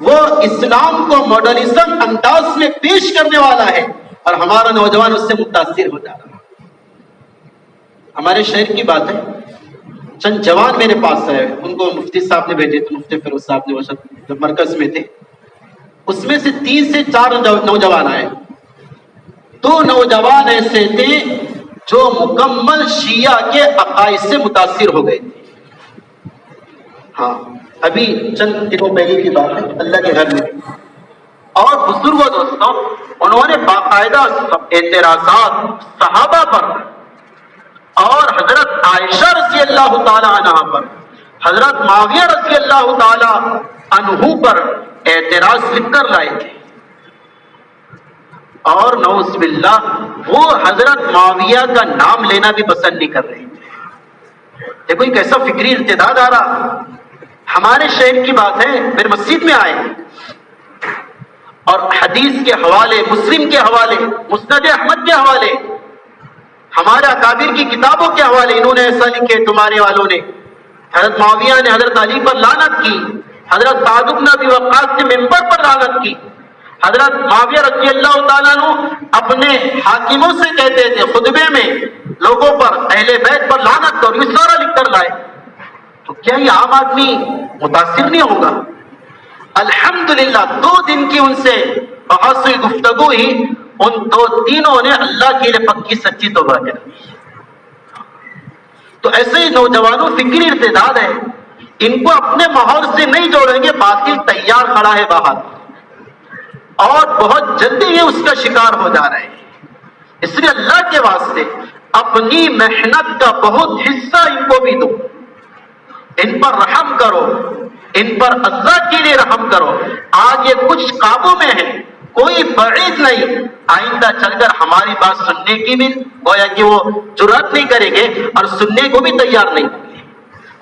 وہ اسلام کو ماڈرنزم انداز میں پیش کرنے والا ہے، اور ہمارا نوجوان اس سے متاثر ہو جا رہا ہے۔ ہمارے شہر کی بات ہے، چند جوان میرے پاس آئے، ان کو مفتی صاحب نے بھیجے تھے، مفتی فیروز صاحب نے وہ جب مرکز میں تھے، اس میں سے 3 سے 4 نوجوان آئے۔ 2 نوجوان ایسے تھے جو مکمل شیعہ کے عقائد سے متاثر ہو گئے تھے۔ ہاں ابھی چند دنوں پہلے کی بات ہے، اللہ کے گھر میں، اور بزرگوں دوستوں، انہوں نے باقاعدہ اعتراضات صحابہ پر اور حضرت عائشہ رضی اللہ تعالی عنہ پر، حضرت معاویہ رضی اللہ تعالی عنہ پر اعتراض لکھ کر لائے تھے، اور نعوذ باللہ وہ حضرت معاویہ کا نام لینا بھی پسند نہیں کر رہے تھے۔ دیکھو یہ کیسا فکری ارتداد آ رہا۔ ہمارے شہر کی بات ہے، پھر مسجد میں آئے اور حدیث کے حوالے، مسلم کے حوالے، مسند احمد کے حوالے، ہمارے اکابر کی کتابوں کے حوالے انہوں نے ایسا لکھے، تمہارے والوں نے حضرت معاویہ نے حضرت علی پر لعنت کی، حضرت سعد بن ابی وقاص کے منبر پر لعنت کی، حضرت معاویہ رضی اللہ تعالیٰ عنہ اپنے حاکموں سے کہتے تھے خطبے میں لوگوں پر، اہل بیت پر لعنت کرو، یہ سارا لکھ کر لائے۔ تو کیا یہ عام آدمی متاثر نہیں ہوگا؟ الحمدللہ 2 دن کی ان سے بحث ہوئی، گفتگو ہی، ان 2 تینوں نے اللہ کے لیے پکی سچی توبہ کر دی۔ تو ایسے ہی نوجوانوں فکری ارتداد ہے، ان کو اپنے ماحول سے نہیں جوڑیں گے، باطل تیار کھڑا ہے باہر، اور بہت جلدی یہ اس کا شکار ہو جا رہے ہیں۔ اس لیے اللہ کے واسطے اپنی محنت کا بہت حصہ ان کو بھی دو، ان پر رحم کرو، ان پر اللہ کے لیے رحم کرو۔ آج یہ کچھ قابو میں ہے، کوئی بعید نہیں، آئندہ چل کر ہماری بات سننے کی بھی گویا کہ وہ جرأت نہیں کریں گے اور سننے کو بھی تیار نہیں ہوں گے۔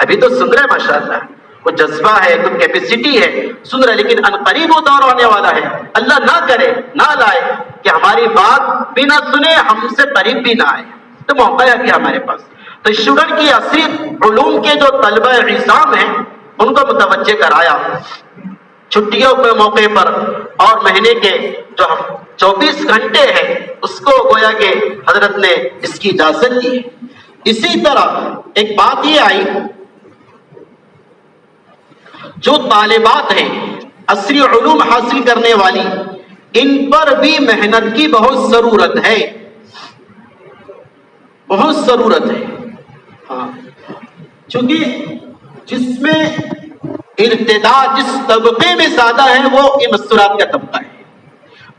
ابھی تو سن رہے ماشاءاللہ، وہ جذبہ ہے، کوئی کیپیسٹی ہے، سن رہے، لیکن عنقریب وہ دور آنے والا ہے، اللہ نہ کرے، نہ لائے کہ ہماری بات بھی نہ سنے، ہم سے قریب بھی نہ آئے، تو موقع ہے کہ ہمارے پاس۔ تو اسٹوڈنٹ کی اصلی علوم کے جو طلبہ عظام ہیں ان کو متوجہ کرایا، چھٹیوں کے موقع پر اور مہینے کے جو 24 گھنٹے ہیں اس کو گویا کہ حضرت نے اس کی اجازت دی۔ اسی طرح ایک بات یہ آئی، جو طالبات ہیں عصری علوم حاصل کرنے والی، ان پر بھی محنت کی بہت ضرورت ہے، بہت ضرورت ہے۔ ہاں، چونکہ جس میں ارتداد جس طبقے میں زیادہ ہے وہ یہ مستورات کا طبقہ ہے،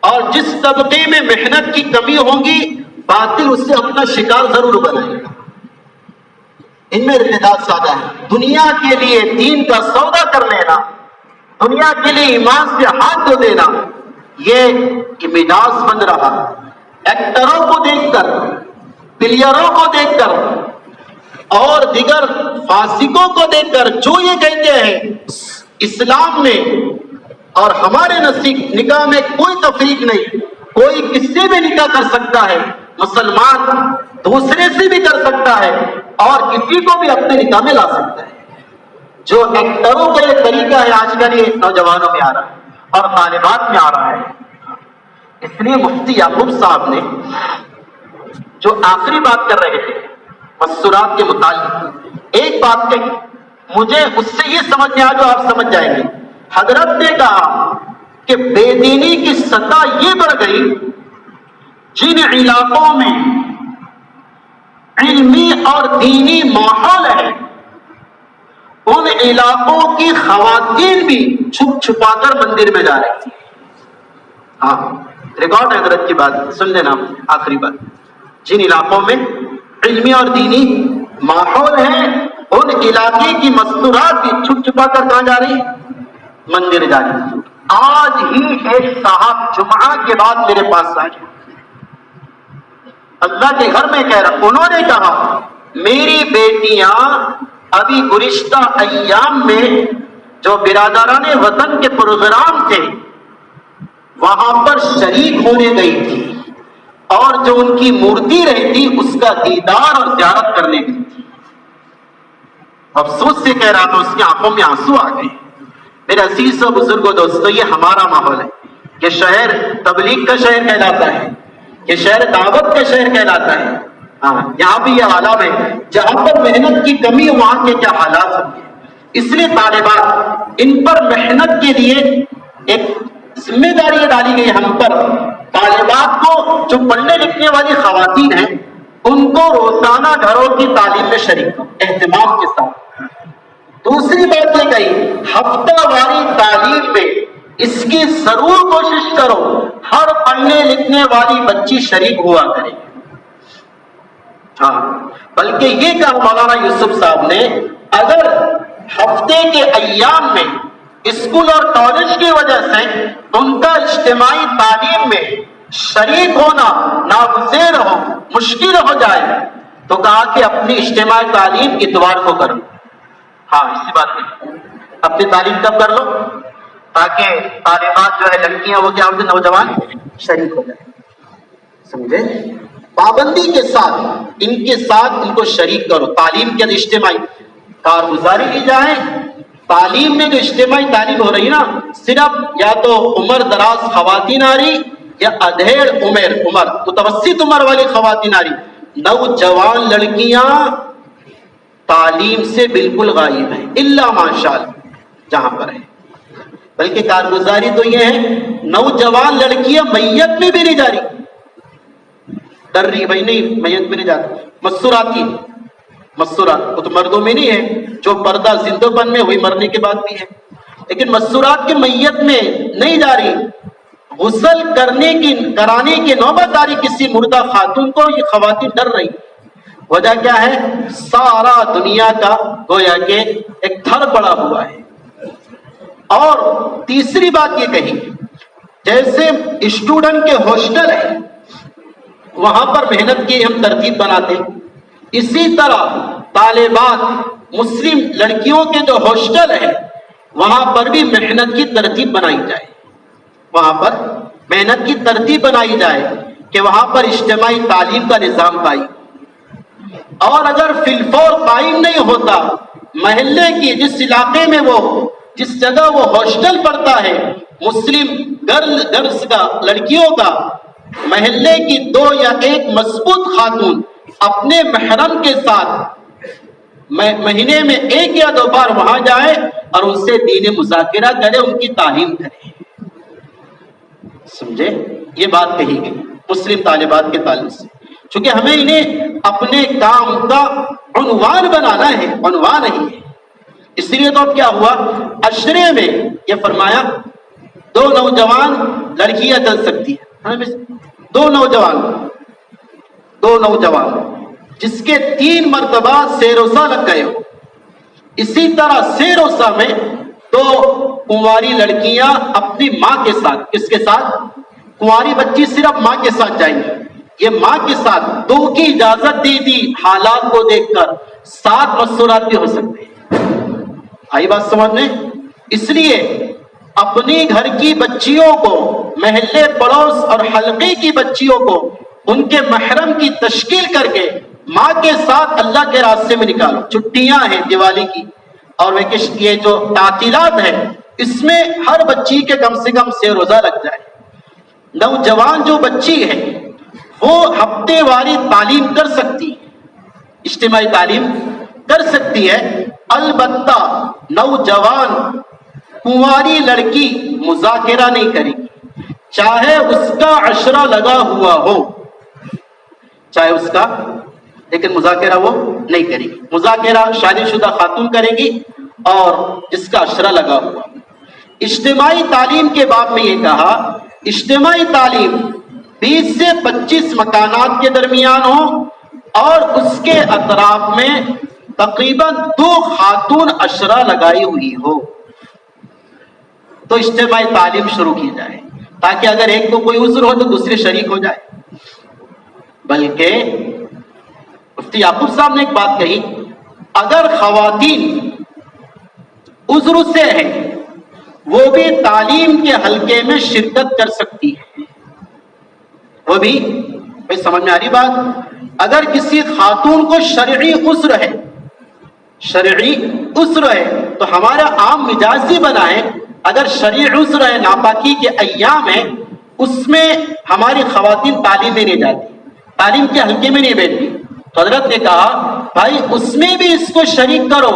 اور جس طبقے میں محنت کی کمی ہوگی باطل اس سے اپنا شکار ضرور بنائے گا۔ ان میں ارتداد زیادہ ہے۔ دنیا کے لیے دین کا سودا کر لینا، دنیا کے لیے ایمان سے ہاتھ دھو دینا، یہ مزاج بن رہا۔ ایکٹروں کو دیکھ کر، پلیئروں کو دیکھ کر اور دیگر فاسقوں کو دیکھ کر جو یہ کہتے ہیں اسلام میں اور ہمارے نکاح میں کوئی تفریق نہیں، کوئی کس سے بھی نکاح کر سکتا ہے، مسلمان دوسرے سے بھی کر سکتا ہے اور کسی کو بھی اپنے نکاح میں لا سکتا ہے۔ جو ایکٹروں کا یہ طریقہ ہے آج کل یہ نوجوانوں میں آ رہا ہے اور طالبات میں آ رہا ہے۔ اس لیے مفتی یعقوب صاحب نے جو آخری بات کر رہے تھے مستورات کے متعلق ایک بات کہی، مجھے اس سے یہ سمجھ میں آ جو آپ سمجھ جائیں گے۔ حضرت نے کہا کہ بے دینی کی سطح یہ بڑھ گئی، جن علاقوں میں علمی اور دینی ماحول ہے ان علاقوں کی خواتین بھی چھپ چھپا کر مندر میں جا رہی تھی۔ ہاں، ریکارڈ ہے حضرت کی بات، سن لینا آخری بات۔ جن علاقوں میں علمی اور دینی ماحول ہے ان علاقے کی مستورات بھی چھپ چھپا کر کہاں جا رہی؟ مندر جا رہی۔ آج ہی ایک صاحب جمعہ کے بعد میرے پاس آئے، اللہ کے گھر میں کہہ رہا، انہوں نے کہا میری بیٹیاں ابھی گزشتہ ایام میں جو برادران وطن کے پروگرام تھے وہاں پر شریک ہونے گئی تھی، اور جو ان کی مورتی رہتی اس کا دیدار اور زیارت کرنے گئی تھی۔ افسوس سے کہہ رہا تھا، اس کی آنکھوں میں آنسو آ گئے۔ میرے عزیز و بزرگوں دوستو، یہ ہمارا ماحول ہے، یہ شہر تبلیغ کا شہر کہلاتا ہے، یہ شہر دعوت کا شہر کہلاتا ہے۔ ہاں، یہاں بھی یہ عالم ہے، جہاں پر محنت کی کمی وہاں کے کیا حالات ہوں گے۔ اس لیے طالبات ان پر محنت کے لیے ایک ذمہ داری ڈالی گئی ہم پر، طالبات کو جو پڑھنے لکھنے والی خواتین ہیں ان کو روزانہ گھروں کی تعلیم میں شریک کرو اہتمام کے ساتھ۔ دوسری بات یہ کہی ہفتہ واری تعلیم میں اس کی ضرور کوشش کرو ہر پڑھنے لکھنے والی بچی شریک ہوا کرے. ہاں، بلکہ یہ کہا مولانا یوسف صاحب نے، اگر ہفتے کے ایام میں اسکول اور کالج کی وجہ سے ان کا اجتماعی تعلیم میں شریک ہونا ناگزیر ہو، مشکل ہو جائے، تو کہا کہ اپنی اجتماعی تعلیم اتوار کو کرو. ہاں، اسی بات میں اپنی تعلیم کب کر لو تاکہ طالبات جو ہے لڑکیاں وہ کیا ہوتے نوجوان شریک ہو جائے. سمجھے؟ پابندی کے ساتھ ان کو شریک کرو. تعلیم کے اجتماعی کارگزاری کی جائے. تعلیم میں جو اجتماعی تعلیم ہو رہی ہے نا، صرف یا تو عمر دراز خواتین آ رہی یا ادھیڑ عمر متوسط عمر والی خواتین آ رہی. نوجوان لڑکیاں تعلیم سے بالکل غائب ہیں، الا ماشاءاللہ جہاں پر ہے. بلکہ کارگزاری تو یہ ہے، نوجوان لڑکیاں میت میں بھی نہیں جا رہی، ڈر رہی بھائی نہیں میت میں نہیں جاتی. مستورات وہ تو مردوں میں نہیں ہے، جو پردہ زندہ پن میں وہی مرنے کے بعد بھی ہے، لیکن مستورات کے میت میں نہیں جا رہی. غسل کرانے کی نوبت آ رہی کسی مردہ خاتون کو، یہ خواتین ڈر رہی. وجہ کیا ہے؟ سارا دنیا کا گویا کہ ایک تھر پڑا ہوا ہے. اور تیسری بات یہ کہی، جیسے اسٹوڈنٹ کے ہاسٹل ہے وہاں پر محنت کی ہم ترتیب بناتے، اسی طرح طالبات مسلم لڑکیوں کے جو ہاسٹل ہے وہاں پر بھی محنت کی ترتیب بنائی جائے. وہاں پر محنت کی ترتیب بنائی جائے کہ وہاں پر اجتماعی تعلیم کا نظام قائم. اور اگر فی الفور قائم نہیں ہوتا، محلے کی جس علاقے میں جس جگہ وہ ہاسٹل پڑتا ہے مسلم گرلز کا، لڑکیوں کا، محلے کی 2 یا 1 مضبوط خاتون اپنے محرم کے ساتھ مہینے میں 1 یا 2 بار وہاں جائے اور ان سے دین مذاکرہ کرے، ان کی تعلیم کرے. سمجھے؟ یہ بات کہی گئی مسلم طالبات کے تعلق سے، چونکہ ہمیں انہیں اپنے کام کا عنوان بنانا ہے، عنوان نہیں ہے. اس لیے تو اب کیا ہوا، عشرے میں یہ فرمایا 2 نوجوان لڑکیاں چل سکتی ہیں. 2 نوجوان جس کے 3 مرتبہ سیروسہ لگ گئے ہو. اسی طرح سیروسہ میں 2 کنواری لڑکیاں اپنی ماں کے ساتھ، کس کے ساتھ؟ کنواری بچی صرف ماں کے ساتھ جائیں گی. یہ ماں کے ساتھ 2 کی اجازت دی تھی، حالات کو دیکھ کر 7 مستورات بھی ہو سکتے ہیں. آئی بات سمجھنے؟ اس لیے اپنی گھر کی بچیوں کو، محلے پڑوس اور حلقے کی بچیوں کو ان کے محرم کی تشکیل کر کے ماں کے ساتھ اللہ کے راستے میں نکالو. چھٹیاں ہیں دیوالی کی اور ویکیشن، یہ جو تعطیلات ہیں، اس میں ہر بچی کے کم سے کم 6 روزہ لگ جائے. نوجوان جو بچی ہے وہ ہفتے واری تعلیم کر سکتی ہے، اجتماعی تعلیم کر سکتی ہے. البتہ نوجوان کنواری لڑکی مذاکرہ نہیں کرے گی، چاہے اس کا عشرہ لگا ہوا ہو، چاہے اس کا، لیکن مذاکرہ وہ نہیں کرے گی. مذاکرہ شادی شدہ خاتون کرے گی اور جس کا عشرہ لگا ہوا. اجتماعی تعلیم کے باب میں یہ کہا، اجتماعی تعلیم 20 سے 25 مکانات کے درمیان ہو اور اس کے اطراف میں تقریباً 2 خاتون عشرہ لگائی ہوئی ہو تو اجتماعی تعلیم شروع کی جائے، تاکہ اگر ایک کو کوئی عذر ہو تو دوسرے شریک ہو جائے. بلکہ مفتی یعقوب صاحب نے ایک بات کہی، اگر خواتین عذر سے ہیں وہ بھی تعلیم کے حلقے میں شرکت کر سکتی ہے. وہ بھی سمجھ میں آ رہی بات؟ اگر کسی خاتون کو شرعی عذر ہے، شرعی عذر ہے تو ہمارا عام مزاج ہی بنا ہے، اگر شرعی عذر ہے، ناپاکی کے ایام ہے، اس میں ہماری خواتین تعلیم میں نہیں جاتی، تعلیم کے حلقے میں نہیں بیٹھتی. تو حضرت نے کہا بھائی اس میں بھی اس کو شریک کرو،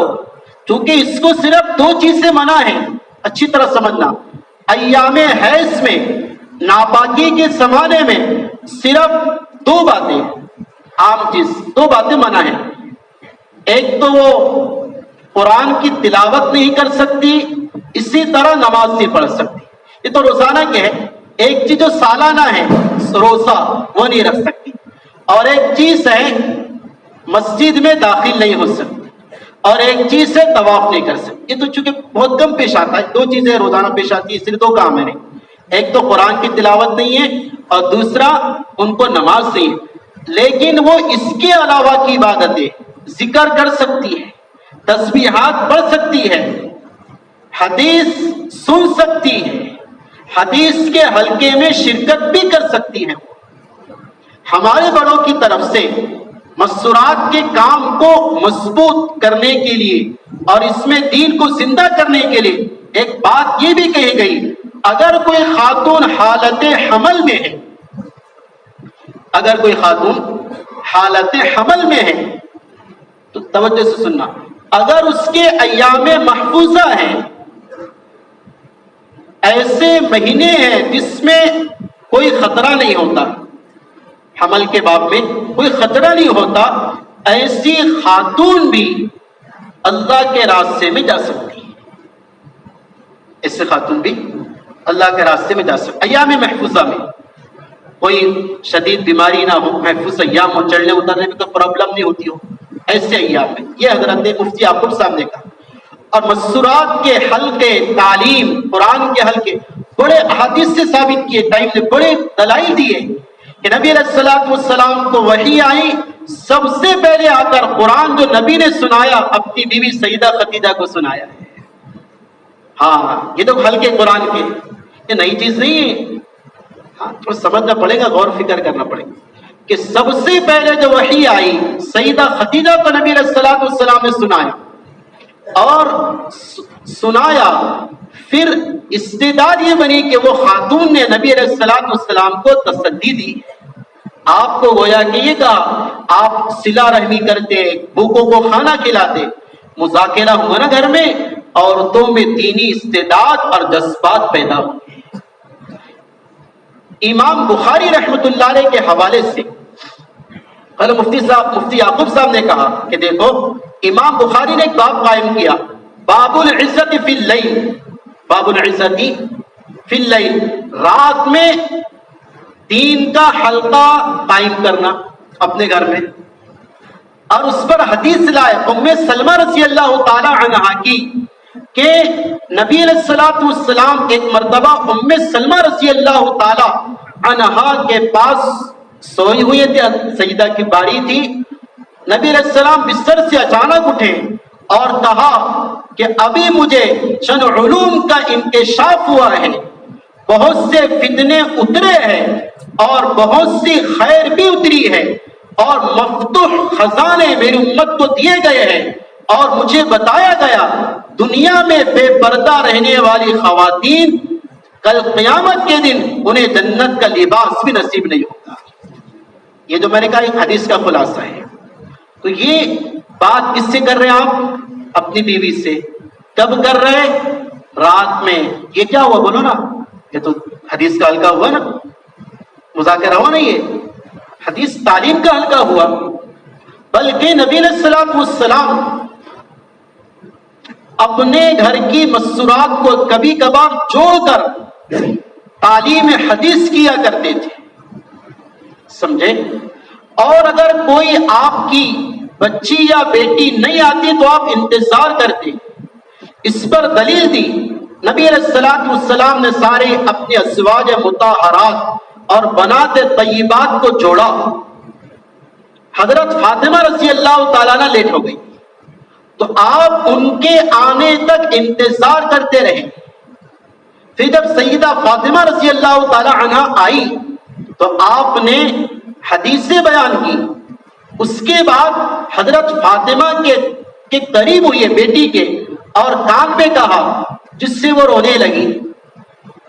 کیونکہ اس کو صرف 2 چیزیں منع ہیں. اچھی طرح سمجھنا، ایام حیض میں، ناپاکی کے زمانے میں صرف 2 باتیں، عام چیز 2 باتیں منع ہیں. ایک تو وہ قرآن کی تلاوت نہیں کر سکتی، اسی طرح نماز نہیں پڑھ سکتی. یہ تو روزانہ کے ہے. ایک چیز جو سالانہ ہے روزہ وہ نہیں رکھ سکتی، اور ایک چیز ہے مسجد میں داخل نہیں ہو سکتی، اور ایک چیز ہے طواف نہیں کر سکتی. یہ تو چونکہ بہت کم پیش آتا ہے، دو چیزیں روزانہ پیش آتی ہیں، صرف دو کام ہے. ایک تو قرآن کی تلاوت نہیں ہے اور دوسرا ان کو نماز نہیں ہے. لیکن وہ اس کے علاوہ کی عبادتیں ذکر کر سکتی ہے، تسبیحات پڑھ سکتی ہے، حدیث سن سکتی ہے، حدیث کے حلقے میں شرکت بھی کر سکتی ہے. ہمارے بڑوں کی طرف سے مسورات کے کام کو مضبوط کرنے کے لیے اور اس میں دین کو زندہ کرنے کے لیے ایک بات یہ بھی کہی گئی، اگر کوئی خاتون حالت حمل میں ہے، اگر کوئی خاتون حالت حمل میں ہے تو توجہ سے سننا، اگر اس کے ایام محفوظہ ہیں، ایسے مہینے ہیں جس میں کوئی خطرہ نہیں ہوتا، حمل کے باب میں کوئی خطرہ نہیں ہوتا، ایسی خاتون بھی اللہ کے راستے میں جا سکتی ہے. ایسے خاتون بھی اللہ کے راستے میں جا سکتی، ایام محفوظہ میں کوئی شدید بیماری نہ ہو، محفوظ ایام ہو، چڑھنے اترنے میں کوئی پرابلم نہیں ہوتی ہو، ایسے ایام میں. یہ حضرت مفتی یعقوب صاحب نے کہا. اور مسورات کے حلقے، تعلیم قرآن کے حلقے بڑے احادیث سے ثابت کیے، ٹائم نے بڑے دلائل دیے کہ نبی علیہ الصلوۃ والسلام کو وحی آئی، سب سے پہلے آ کر قرآن جو نبی نے سنایا اپنی بیوی سیدہ خدیجہ کو سنایا. ہاں یہ تو حلقے قرآن کے، یہ نئی چیز نہیں ہے. ہاں تھوڑا سمجھنا پڑے گا، غور فکر کرنا پڑے گا کہ سب سے پہلے جو وحی آئی سیدہ خدیجہ کو نبی علیہ الصلوۃ والسلام نے سنایا، اور سنایا پھر استعداد یہ بنی کہ وہ خاتون نے نبی علیہ الصلوۃ والسلام کو تسلی دی. آپ کو گویا کہ یہ کہا آپ صلہ رحمی کرتے، بھوکوں کو کھانا کھلاتے، مذاکرہ ہوا نا گھر میں، عورتوں میں دینی استعداد اور جذبات پیدا ہوئے. امام بخاری رحمت اللہ علیہ کے حوالے سے کل مفتی یعقوب صاحب نے کہا کہ دیکھو امام بخاری نے ایک باب قائم کیا، باب العزت فی اللیل، باب العزت فی اللیل، رات میں دین کا حلقہ قائم کرنا اپنے گھر میں. اور اس پر حدیث لائے ام سلمہ رضی اللہ تعالی عنہا کی کہ نبی علیہ الصلوۃ والسلام ایک مرتبہ ام سلمہ رضی اللہ تعالی عنہا کے پاس سوئی ہوئی تھی، سجدہ کی باری تھی. نبی علیہ السلام بستر سے اچانک اٹھے اور کہا کہ ابھی مجھے چند علوم کا انکشاف ہوا ہے، بہت سے فتنے اترے ہیں اور بہت سی خیر بھی اتری ہے، اور مفتوح خزانے میری امت کو دیے گئے ہیں، اور مجھے بتایا گیا دنیا میں بے پردہ رہنے والی خواتین کل قیامت کے دن انہیں جنت کا لباس بھی نصیب نہیں ہوگا. یہ جو میں نے کہا ایک حدیث کا خلاصہ ہے. تو یہ بات کس سے کر رہے ہیں آپ؟ اپنی بیوی سے. کب کر رہے؟ رات میں. یہ کیا ہوا بولو نا، یہ تو حدیث کا حلقہ ہوا نا، مذاکرہ ہوا نا، یہ حدیث تعلیم کا حلقہ ہوا. بلکہ نبی علیہ الصلوۃ والسلام اپنے گھر کی مسورات کو کبھی کبھار جوڑ کر تعلیم حدیث کیا کرتے تھے، سمجھے. اور اگر کوئی آپ کی بچی یا بیٹی نہیں آتی تو آپ انتظار کرتے. اس پر دلیل دی نبی علیہ الصلوۃ والسلام نے سارے اپنے ازواج مطہرات اور بنات طیبات کو جوڑا. حضرت فاطمہ رضی اللہ تعالیٰ عنہ لیٹ ہو گئی تو آپ ان کے آنے تک انتظار کرتے رہے. پھر جب سیدہ فاطمہ رضی اللہ تعالیٰ عنہ آئی تو آپ نے حدیثیں بیان کی. اس کے بعد حضرت فاطمہ کے قریب ہوئی بیٹی کے اور کان میں کہا جس سے وہ رونے لگی،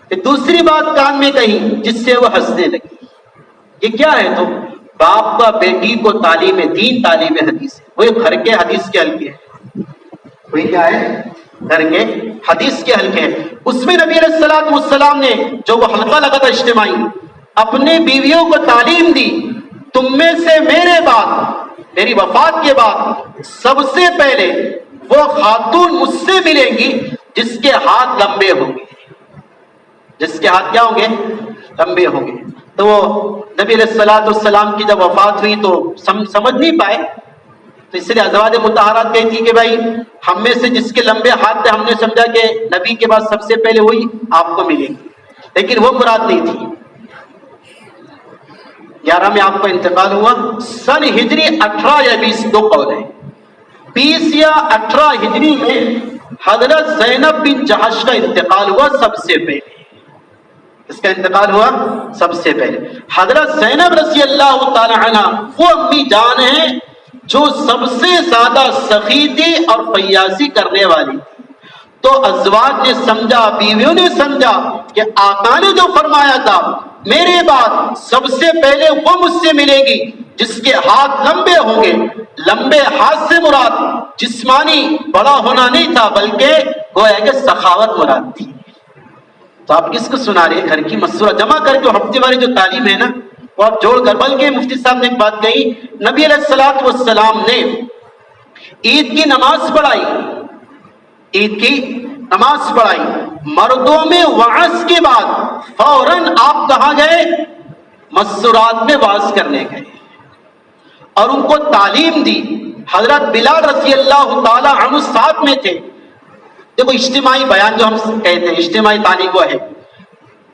پھر دوسری بات کان میں کہی جس سے وہ ہنسنے لگی. یہ کیا ہے؟ تو باپ کا بیٹی کو تعلیم دین، تعلیم حدیث، وہ گھر کے حدیث کے حلقے ہیں. وہی کیا ہے؟ گھر کے حدیث کے حلقے ہیں. اس میں نبی علیہ الصلوۃ والسلام نے جو وہ حلقہ لگا تھا اجتماعی، اپنے بیویوں کو تعلیم دی، تم میں سے میرے بعد، میری وفات کے بعد سب سے پہلے وہ خاتون مجھ سے ملے گی جس کے ہاتھ لمبے ہوں گے، جس کے ہاتھ کیا ہوں گے؟ لمبے ہوں گے. تو وہ نبی علیہ الصلوۃ والسلام کی جب وفات ہوئی تو سمجھ نہیں پائے، تو اس لیے ازواج مطہرات کہتی کہ بھائی ہم میں سے جس کے لمبے ہاتھ تھے ہم نے سمجھا کہ نبی کے بعد سب سے پہلے وہی آپ کو ملے گی، لیکن وہ مراد نہیں تھی. 11 میں آپ کو انتقال ہوا. سن ہجری 18 یا 20 دو قول ہیں. 20 یا 18 ہجری میں حضرت زینب بن جہش کا انتقال ہوا سب سے پہلے. اس کا انتقال ہوا سب سے پہلے. حضرت زینب رضی اللہ تعالی عنہ وہ امی جان ہیں جو سب سے زیادہ سخی تھی اور فیاضی کرنے والی. تو ازواج نے سمجھا، بیویوں نے سمجھا کہ آقا نے جو فرمایا تھا میرے بعد سب سے پہلے وہ مجھ سے ملے گی جس کے ہاتھ لمبے ہوں گے. لمبے ہاتھ سے مراد جسمانی بڑا ہونا نہیں تھا بلکہ گویا کہ سخاوت مراد تھی. تو آپ کس کو سنا رہے ہیں؟ گھر کی مسورہ جمع کر کے ہفتے والی جو تعلیم ہے نا وہ آپ جوڑ کر. بلکہ مفتی صاحب نے ایک بات کہی، نبی علیہ الصلوۃ والسلام نے عید کی نماز پڑھائی، عید کی نماز پڑھائی، مردوں میں وعظ کے بعد فوراً آپ کہاں گئے؟ مسورات میں وعظ کرنے گئے اور ان کو تعلیم دی. حضرت بلال رضی اللہ تعالی عنہ ساتھ میں تھے. دیکھو اجتماعی بیان جو ہم کہتے ہیں اجتماعی تعلیم وہ ہے،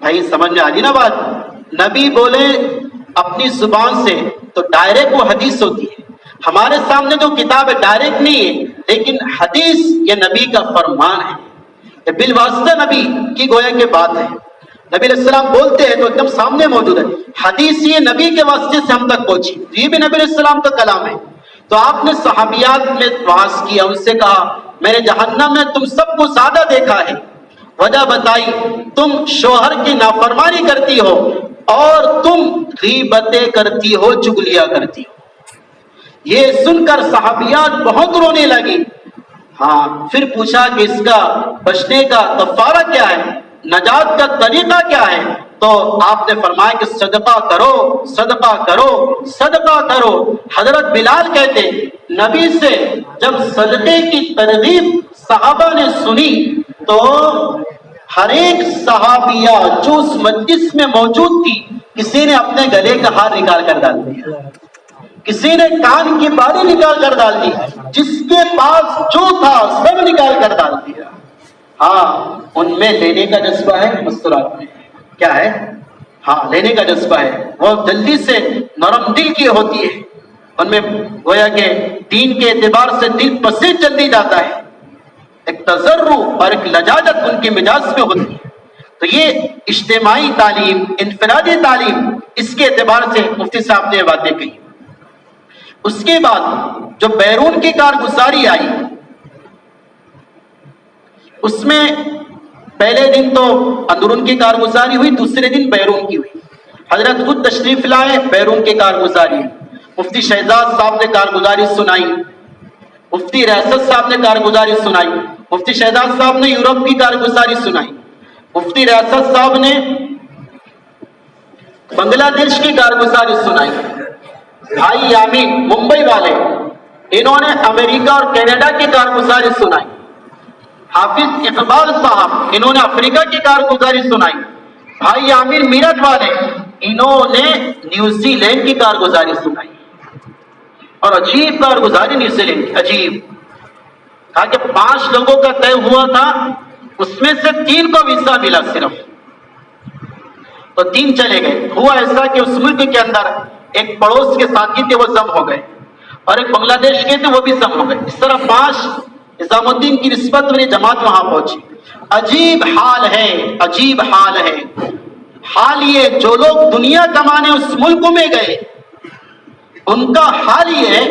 بھائی سمجھ میں آ رہی نا بات؟ نبی بولے اپنی زبان سے تو ڈائریکٹ وہ حدیث ہوتی ہے. ہمارے سامنے جو کتاب ہے ڈائریکٹ نہیں ہے لیکن حدیث یہ نبی کا فرمان ہے، یہ بالواسطہ نبی کی گویا کے بات ہے. نبی علیہ السلام بولتے ہیں تو ایک دم سامنے موجود ہے. حدیث یہ نبی کے واسطے سے ہم تک پہنچی، یہ بھی نبی علیہ السلام کا کلام ہے. تو آپ نے صحابیات میں وعظ کیا، ان سے کہا میں نے جہنم میں تم سب کو زیادہ دیکھا ہے. وجہ بتائی، تم شوہر کی نافرمانی کرتی ہو اور تم غیبتیں کرتی ہو، چگلیاں کرتی ہو. یہ سن کر صحابیات بہت رونے لگی. ہاں پھر پوچھا کہ اس کا بچنے کا کفارہ کیا ہے، نجات کا طریقہ کیا ہے؟ تو آپ نے فرمایا کہ صدقہ کرو، صدقہ کرو، صدقہ کرو. حضرت بلال کہتے نبی سے جب صدقے کی ترغیب صحابہ نے سنی تو ہر ایک صحابیہ جو اس مجلس میں موجود تھی کسی نے اپنے گلے کا ہار نکال کر ڈال دیا، کسی نے کان کی بالی نکال کر ڈال دی، جس کے پاس جو تھا سب نکال کر ڈال دیا. ہاں ان میں لینے کا جذبہ ہے، مسکرات میں کیا ہے؟ ہاں لینے کا جذبہ ہے. وہ جلدی سے نرم دل کی ہوتی ہے، ان میں گویا کہ دین کے اعتبار سے دل پسند جلدی جاتا ہے. ایک تضرع اور ایک لجاجت ان کے مزاج میں ہوتی ہے. تو یہ اجتماعی تعلیم، انفرادی تعلیم، اس کے اعتبار سے مفتی صاحب نے یہ باتیں کہی. اس کے بعد جو بیرون کی کارگزاری آئی اس میں پہلے دن تو اندرون کی کارگزاری ہوئی، دوسرے دن بیرون کی ہوئی. حضرت خود تشریف لائے، بیرون کی کارگزاری. مفتی شہزاد صاحب نے کارگزاری سنائی، مفتی ریاست صاحب نے کارگزاری سنائی. مفتی شہزاد صاحب نے یورپ کی کارگزاری سنائی، مفتی ریاست صاحب نے بنگلہ دیش کی کارگزاری سنائی. بھائی یامین ممبئی والے انہوں نے امریکہ اور کینیڈا کی کارگزاری سنائی. حافظ اقبال صاحب انہوں نے افریقہ کی کارگزاری سنائی. بھائی یامین میرٹھ والے انہوں نے نیوزی لینڈ کی کارگزاری سنائی. اور عجیب کارگزاری نیوزی لینڈ کی، عجیب. کہا کہ 5 لوگوں کا طے ہوا تھا، اس میں سے 3 کو ویزا ملا صرف، تو 3 چلے گئے. ہوا ایسا کہ اس ملک کے اندر ایک پڑوس کے ساتھی تھے وہ ضم ہو گئے اور ایک بنگلہ دیش کے تھے وہ بھی ضم ہو گئے. اس طرح 5 نظام الدین کی نسبت والی جماعت وہاں پہنچی. عجیب حال ہے، عجیب حال ہے. حال یہ جو لوگ دنیا کمانے اس ملک میں گئے ان کا حال یہ ہے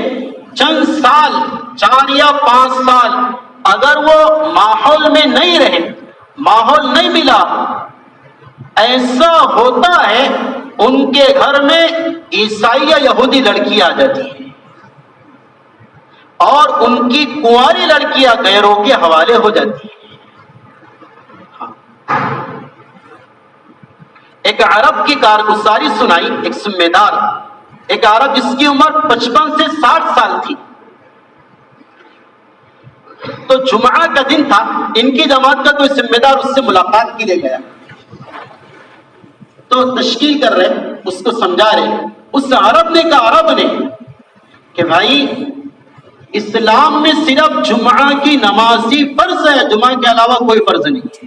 چند سال 4 یا 5 سال اگر وہ ماحول میں نہیں رہے، ماحول نہیں ملا، ایسا ہوتا ہے ان کے گھر میں عیسائی یا یہودی لڑکی آ جاتی ہے اور ان کی کنواری لڑکیاں غیروں کے حوالے ہو جاتی ہیں. ایک عرب کی کارگزاری سنائی، ایک ذمہ دار، ایک عرب جس کی عمر 55 سے 60 سال تھی. تو جمعہ کا دن تھا، ان کی جماعت کا کوئی ذمہ دار اس سے ملاقات کے لیے گیا. تو تشکیل کر رہے، اس کو سمجھا رہے. اس عرب نے کہ بھائی اسلام میں صرف جمعہ کی نماز ہی فرض ہے، جمعہ کے علاوہ کوئی فرض نہیں.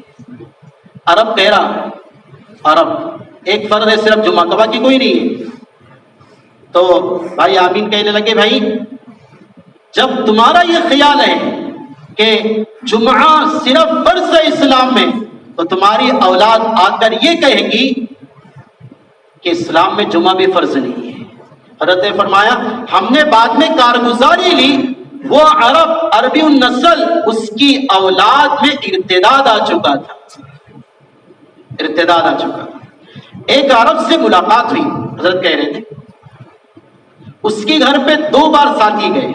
عرب کہہ رہا، عرب ایک فرض ہے صرف جمعہ کا، باقی کوئی نہیں ہے. تو بھائی آمین کہنے لگے. بھائی جب تمہارا یہ خیال ہے کہ جمعہ صرف فرض ہے اسلام میں، تو تمہاری اولاد آ کر یہ کہے گی کہ اسلام میں جمعہ بھی فرض نہیں ہے. حضرت نے فرمایا ہم نے بعد میں کارگزاری لی، وہ عربی النسل، اس کی اولاد میں ارتداد آ چکا تھا، ارتداد آ چکا. ایک عرب سے ملاقات ہوئی، حضرت کہہ رہے تھے اس کے گھر پہ 2 بار ساتھی گئے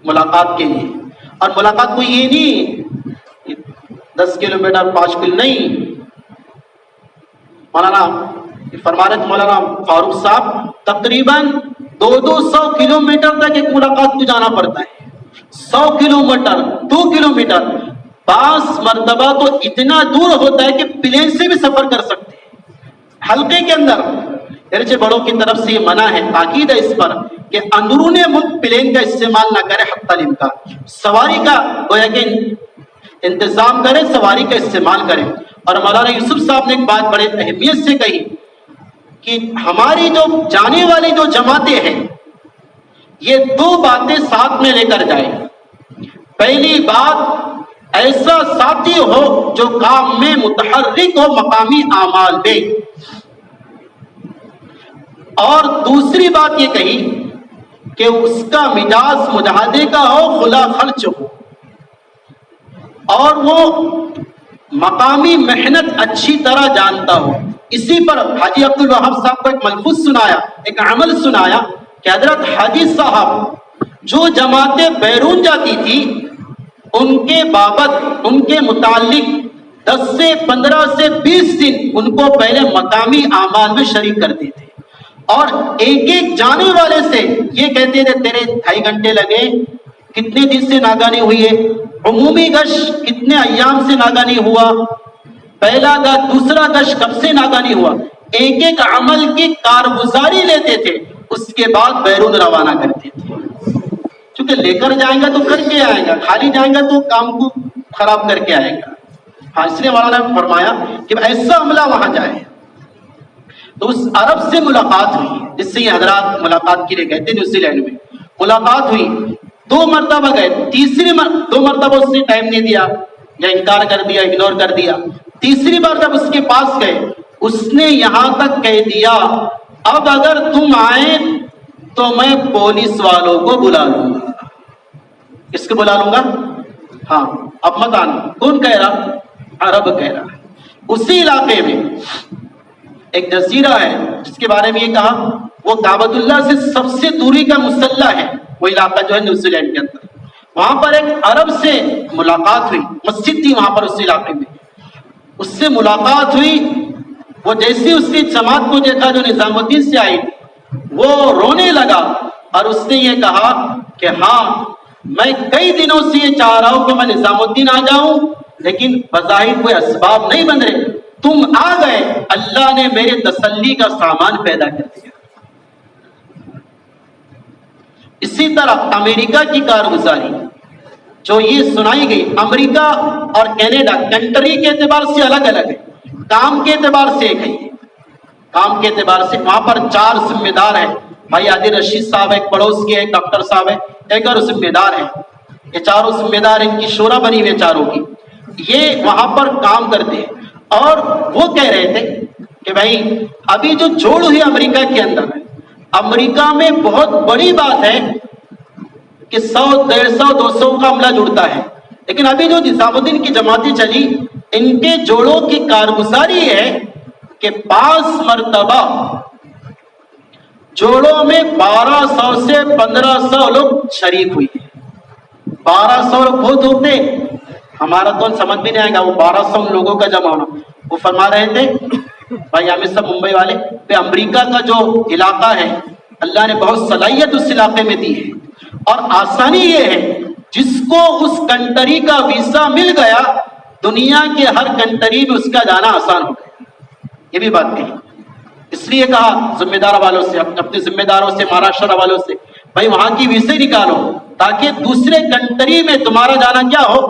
ملاقات کے لیے. اور ملاقات کو یہ نہیں 10 کلومیٹر 5 کلو نہیں، مولانا فرما رہے تھے، مولانا فاروق صاحب تقریباً 200 کلومیٹر تک ایک ملاقات کو جانا پڑتا ہے. 100 کلومیٹر 2 کلومیٹر، 5 مرتبہ تو اتنا دور ہوتا ہے کہ پلین سے بھی سفر کر سکتے ہیں حلقے کے اندر. ارچے بڑوں کی طرف سے یہ منع ہے، تاکید ہے اس پر کہ اندرون ملک پلین کا استعمال نہ کرے حتی الامکان. سواری کا گویا کہ انتظام کرے، سواری کا استعمال کرے. اور مولانا یوسف صاحب نے ایک بات بڑے اہمیت سے کہی کہ ہماری جو جانے والی جو جماعتیں ہیں یہ 2 باتیں ساتھ میں لے کر جائیں. پہلی بات ایسا ساتھی ہو جو کام میں متحرک ہو، مقامی اعمال دے. اور دوسری بات یہ کہی کہ اس کا مزاج مجاہدے کا ہو، خلا خرچ ہو، اور وہ مقامی محنت اچھی طرح جانتا ہو. اسی پر حاجی عبد الوہاب صاحب کو ایک ملفوظ سنایا، ایک عمل سنایا کہ حضرت حاجی صاحب جو جماعتیں بیرون جاتی تھی ان کے بابت، ان کے متعلق 10 سے 15 سے 20 دن ان کو پہلے مقامی اعمال میں شریک کرتے تھے. اور ایک جانے والے سے یہ کہتے تھے تیرے 2.5 گھنٹے لگے، کتنے دن سے ناگانی ہوئی ہے، عمومی گشت کتنے ایام سے ناگانی ہوا، پہلا گشت دوسرا گشت کب سے ناگانی ہوا. ایک عمل کی کارگزاری لیتے تھے، اس کے بعد بیرون روانہ کرتے تھے. چونکہ لے کر جائیں گا تو کر کے آئے گا، خالی جائیں گا تو کام کو خراب کر کے آئے گا. اس لیے مولانا نے فرمایا کہ ایسا عملہ وہاں جائے. تو اس عرب سے ملاقات ہوئی جس سے یہ حضرات ملاقات کے لیے گئے تھے نیوزی لینڈ میں. ملاقات ہوئی، 2 مرتبہ گئے. 2 مرتبہ اس نے ٹائم نہیں دیا یا انکار کر دیا، اگنور کر دیا. تیسری بار جب اس کے پاس گئے اس نے یہاں تک کہہ دیا اب اگر تم آئے تو میں پولیس والوں کو بلا لوں گا. کس کو بلا لوں گا؟ ہاں اب مت آنا. کون کہہ رہا؟ عرب کہہ رہا. اسی علاقے میں ایک جزیرہ ہے جس کے بارے میں یہ کہا وہ کعبۃ اللہ سے سب سے دوری کا مسلح ہے، وہ علاقہ جو ہے نیوزی لینڈ کے اندر. وہاں پر ایک عرب سے ملاقات ہوئی، مسجد تھی وہاں پر اس علاقے میں. اس سے ملاقات ہوئی، وہ جیسے اس کی جماعت کو دیکھا جو نظام الدین سے آئی وہ رونے لگا اور اس نے یہ کہا کہ ہاں میں کئی دنوں سے یہ چاہ رہا ہوں کہ میں نظام الدین آ جاؤں، لیکن بظاہر کوئی اسباب نہیں بن رہے، تم آ گئے، اللہ نے میرے تسلی کا سامان پیدا کر دیا. اسی طرح امریکہ کی کارگزاری جو یہ سنائی گئی، امریکہ اور کینیڈا کنٹری کے اعتبار سے الگ الگ ہے، کام کے اعتبار سے ایک ہے. کام کے اعتبار سے وہاں پر 4 ذمہ دار ہیں. بھائی عادل رشید صاحب ایک پڑوس کے، ایک ڈاکٹر صاحب ہے، ایک اور ذمہ دار ہے. یہ 4 ذمہ دار ان کی شورا بنی ہوئی 4 کی، یہ وہاں پر کام کرتے ہیں. اور وہ کہہ رہے تھے کہ بھائی ابھی جو جوڑ ہوئی امریکہ کے اندر، امریکہ میں بہت بڑی بات ہے کہ 100 150 200 کا عملہ جڑتا ہے، لیکن ابھی جو نظام الدین کی جماعتیں چلی ان کے جوڑوں کی کارگزاری ہے کہ 5 مرتبہ جوڑوں میں 1200 سے 1500 لوگ شریک ہوئی. 1200 لوگ بہت ہوتے، ہمارا تو سمجھ بھی نہیں آئے گا وہ 1200 لوگوں کا جمع ہونا. وہ فرما رہے تھے بھائی ہمیں سب ممبئی والے کہ امریکہ کا جو علاقہ ہے اللہ نے بہت صلاحیت اس علاقے میں دی ہے، اور آسانی یہ ہے جس کو اس کنٹری کا ویزا مل گیا دنیا کے ہر کنٹری میں اس کا جانا آسان ہو گیا. یہ بھی بات کہی. اس لیے کہا ذمہ دار والوں سے، اپنے ذمہ داروں سے، مہاراشٹر والوں سے، بھائی وہاں کی ویزے نکالو تاکہ دوسرے کنٹری میں تمہارا جانا کیا ہو،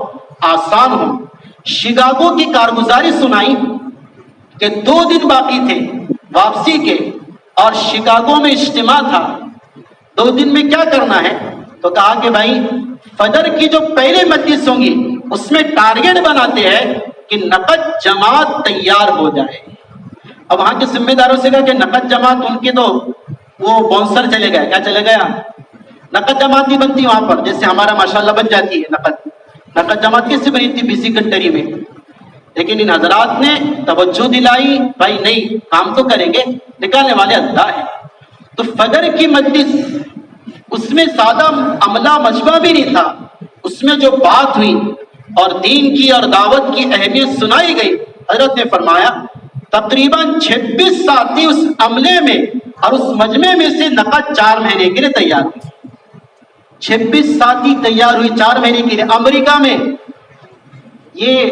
آسان ہو. شکاگو کی کارگزاری سنائی کہ 2 دن باقی تھے واپسی کے اور شکاگو میں اجتماع تھا. 2 دن میں کیا کرنا ہے؟ تو کہا کہ بھائی فجر کی جو پہلے مجلس ہوں گی اس میں ٹارگٹ بناتے ہیں کہ نقد جماعت تیار ہو جائے. اب وہاں کے ذمہ داروں سے کہا کہ نقد جماعت ان کے تو وہ بونسر چلے گئے. کیا چلے گیا؟ نقد جماعت نہیں بنتی وہاں پر، جیسے ہمارا ماشاءاللہ بن جاتی ہے نقد جماعت کیسے بنی تھی بزی کنٹری میں. لیکن ان حضرات نے توجہ دلائی، بھائی نہیں کام تو کریں گے، نکالنے والے اللہ ہے. تو فجر کی مجلس اس میں زیادہ عملہ مجمع بھی نہیں تھا، اس میں جو بات ہوئی اور دین کی اور دعوت کی اہمیت سنائی گئی، حضرت نے فرمایا تقریباً 26 ساتھی اس عملے میں اور اس مجمع میں سے نقد 4 مہینے کے لیے تیار ہوئی. 26 ساتھی تیار ہوئی 4 مہینے کے لیے امریکہ میں. یہ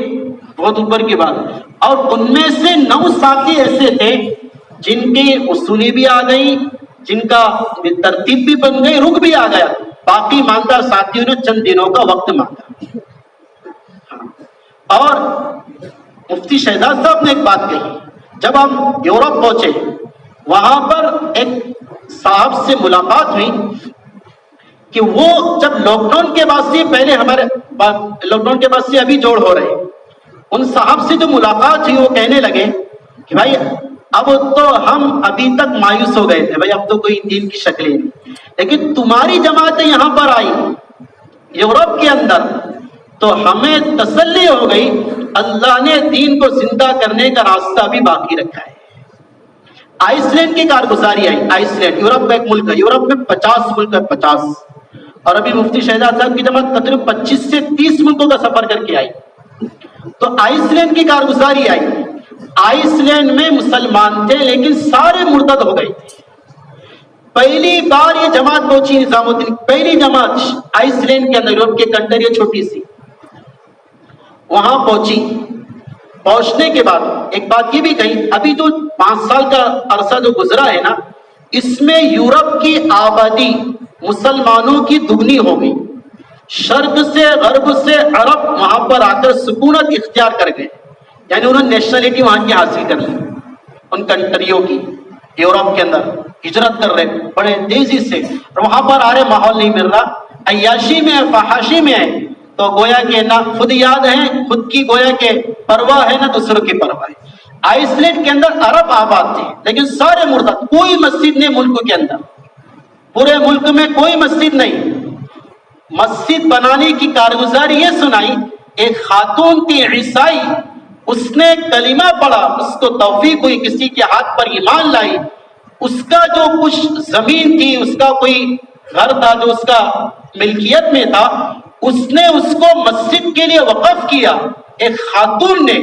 بہت اوپر کی بات. اور ان میں سے 9 ساتھی ایسے تھے جن کی اصولی بھی آ گئی، جن کا ترتیب بھی بن گئی، رخ بھی آ گیا. باقی ماندار ساتھیوں نے چند دنوں کا وقت مانگا. اور مفتی شہزاد صاحب نے ایک بات کہی، جب ہم یورپ پہنچے وہاں پر ایک صاحب سے ملاقات ہوئی کہ وہ جب لاک ڈاؤن کے بعد سے، پہلے ہمارے لاک ڈاؤن کے بعد سے ابھی جوڑ ہو رہے، ان صاحب سے جو ملاقات ہوئی وہ کہنے لگے کہ بھائی اب تو ہم ابھی تک مایوس ہو گئے تھے، بھائی اب تو کوئی دین کی شکلیں نہیں، لیکن تمہاری جماعتیں یہاں پر آئی یورپ کے اندر تو ہمیں تسلی ہو گئی، اللہ نے دین کو زندہ کرنے کا راستہ بھی باقی رکھا ہے. آئس لینڈ کی کارگزاری آئی. آئس لینڈ یورپ کا ایک ملک ہے، یورپ میں 50 ملک ہے، 50. اور ابھی مفتی شہزاد صاحب کی جماعت تقریباً 25 سے 30 ملکوں کا سفر کر کے آئی. تو آئس لینڈ کی کارگزاری آئی. آئس لینڈ میں مسلمان تھے لیکن سارے مرتد ہو گئے تھے. پہلی بار یہ جماعت پہنچی، نظام الدین پہلی جماعت آئس لینڈ کے اندر، یورپ کے کنٹری ہے چھوٹی سی، وہاں پہنچی. پہنچنے کے بعد ایک بات یہ بھی کہی، ابھی جو 5 سال کا عرصہ جو گزرا ہے نا، اس میں یورپ کی آبادی مسلمانوں کی دگنی ہو گئی. شرق سے غرب سے عرب وہاں پر آ کر سکونت اختیار کر گئے، یعنی انہوں نے نیشنلٹی وہاں کی حاصل کر لی. ان کنٹریوں کی یورپ کے اندر ہجرت کر رہے بڑے تیزی سے، اور وہاں پر آ رہے ماحول نہیں مل رہا، عیاشی میں ہے، فحاشی میں ہے. تو گویا کہ نہ خود یاد ہے، خود کی گویا کہ پرواہ ہے، نہ دوسروں کی پرواہ ہے. آئس لینڈ کے اندر عرب آباد تھے لیکن سارے مرتد. کوئی مسجد نہیں ملک کے اندر، پورے ملک میں کوئی مسجد نہیں. مسجد بنانے کی کارگزاری یہ سنائی، ایک خاتون تھی عیسائی، اس نے کلمہ پڑھا، اس کو توفیق ہوئی، کسی کے ہاتھ پر ایمان لائی. اس کا جو کچھ زمین تھی، اس کا کوئی گھر تھا جو اس کا ملکیت میں تھا، اس نے اس کو مسجد کے لیے وقف کیا ایک خاتون نے.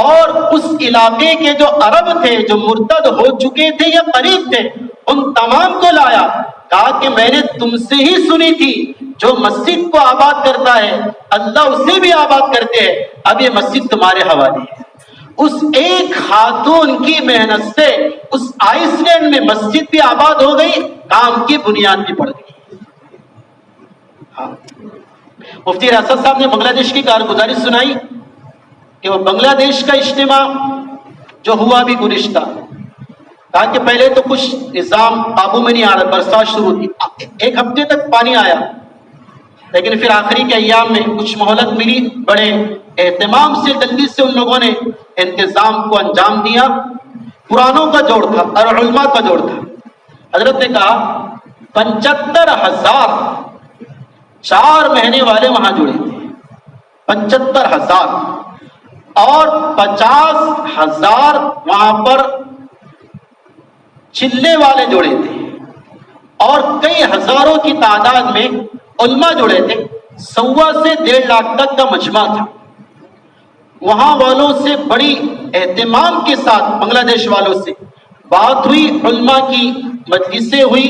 اور اس علاقے کے جو عرب تھے جو مرتد ہو چکے تھے یا قریب تھے، ان تمام کو لایا، کہا کہ میں نے تم سے ہی سنی تھی، جو مسجد کو آباد کرتا ہے اللہ اسے بھی آباد کرتے ہیں، اب یہ مسجد تمہارے حوالے ہے. اس ایک خاتون کی محنت سے اس آئس لینڈ میں مسجد بھی آباد ہو گئی، کام کی بنیاد بھی پڑ گئی. ہاں، مفتی ریاست صاحب نے بنگلہ دیش کی کارگزاری سنائی کہ وہ بنگلہ دیش کا اجتماع جو ہوا بھی گزشتہ، کہا کہ پہلے تو کچھ نظام قابو میں نہیں آ رہا، برسات شروع تھی، 1 ہفتے تک پانی آیا، لیکن پھر آخری کے ایام میں کچھ مہلت ملی. بڑے اہتمام سے جلدی سے ان لوگوں نے انتظام کو انجام دیا. قرآنوں کا جوڑ تھا اور علماء کا جوڑ تھا. حضرت نے کہا 75,000 4 مہینے والے وہاں جڑے تھے، 75,000، اور 50,000 وہاں پر چلے والے جڑے تھے، اور کئی ہزاروں کی تعداد میں علماء جڑے تھے. 1.25 سے 1.5 لاکھ تک کا مجمع تھا. وہاں والوں سے بڑی اہتمام کے ساتھ بنگلہ دیش والوں سے بات ہوئی، علماء کی مجلسیں ہوئی،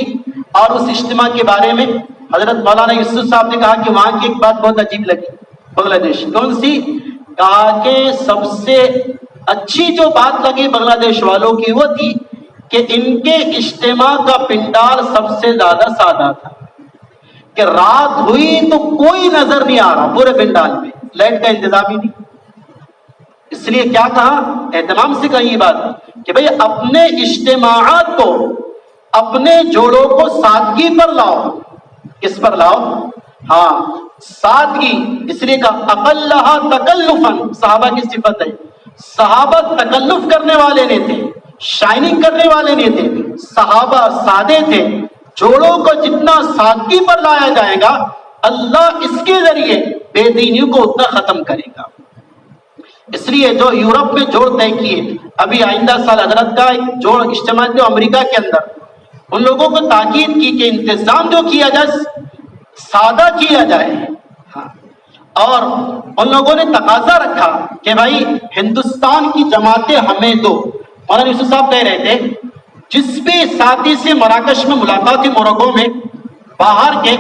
اور اس اجتماع کے بارے میں حضرت مولانا یوسف صاحب نے کہا کہ وہاں کی ایک بات بہت عجیب لگی بنگلہ دیش. کون سی؟ کہا کہ سب سے اچھی جو بات لگی بنگلہ دیش والوں کی وہ تھی کہ ان کے اجتماع کا پنڈال سب سے زیادہ سادہ تھا، کہ رات ہوئی تو کوئی نظر نہیں آ رہا پورے پنڈال میں، لائٹ کا انتظام ہی نہیں۔ اس لیے کیا کہا، اہتمام سے کہی یہ بات کہ بھئی اپنے اجتماعات کو، اپنے جوڑوں کو سادگی پر لاؤ۔ کس پر لاؤ؟ ہاں سادگی۔ اس لیے کہا اقلھا تکلفاً، صحابہ کی صفت ہے، صحابہ تکلف کرنے والے نہیں تھے، شائننگ کرنے والے نہیں تھے، صحابہ سادے تھے۔ جوڑوں کو جتنا سادگی پر لایا جائے گا اللہ اس کے ذریعے بے دینیوں کو اتنا ختم کرے گا۔ اس لیے جو یورپ میں جوڑ طے کیے، ابھی آئندہ سال حضرت کا ایک جوڑ اجتماع جو امریکہ کے اندر، ان لوگوں کو تاکید کی کہ انتظام جو کیا جائے سادہ کیا جائے، ہاں، اور ان لوگوں نے تقاضا رکھا کہ بھائی ہندوستان کی جماعتیں ہمیں دو۔ مولانا یوسف صاحب کہہ رہے تھے جس بھی ساتھی سے مراکش میں ملاقات ہوئی موروکو میں، باہر کے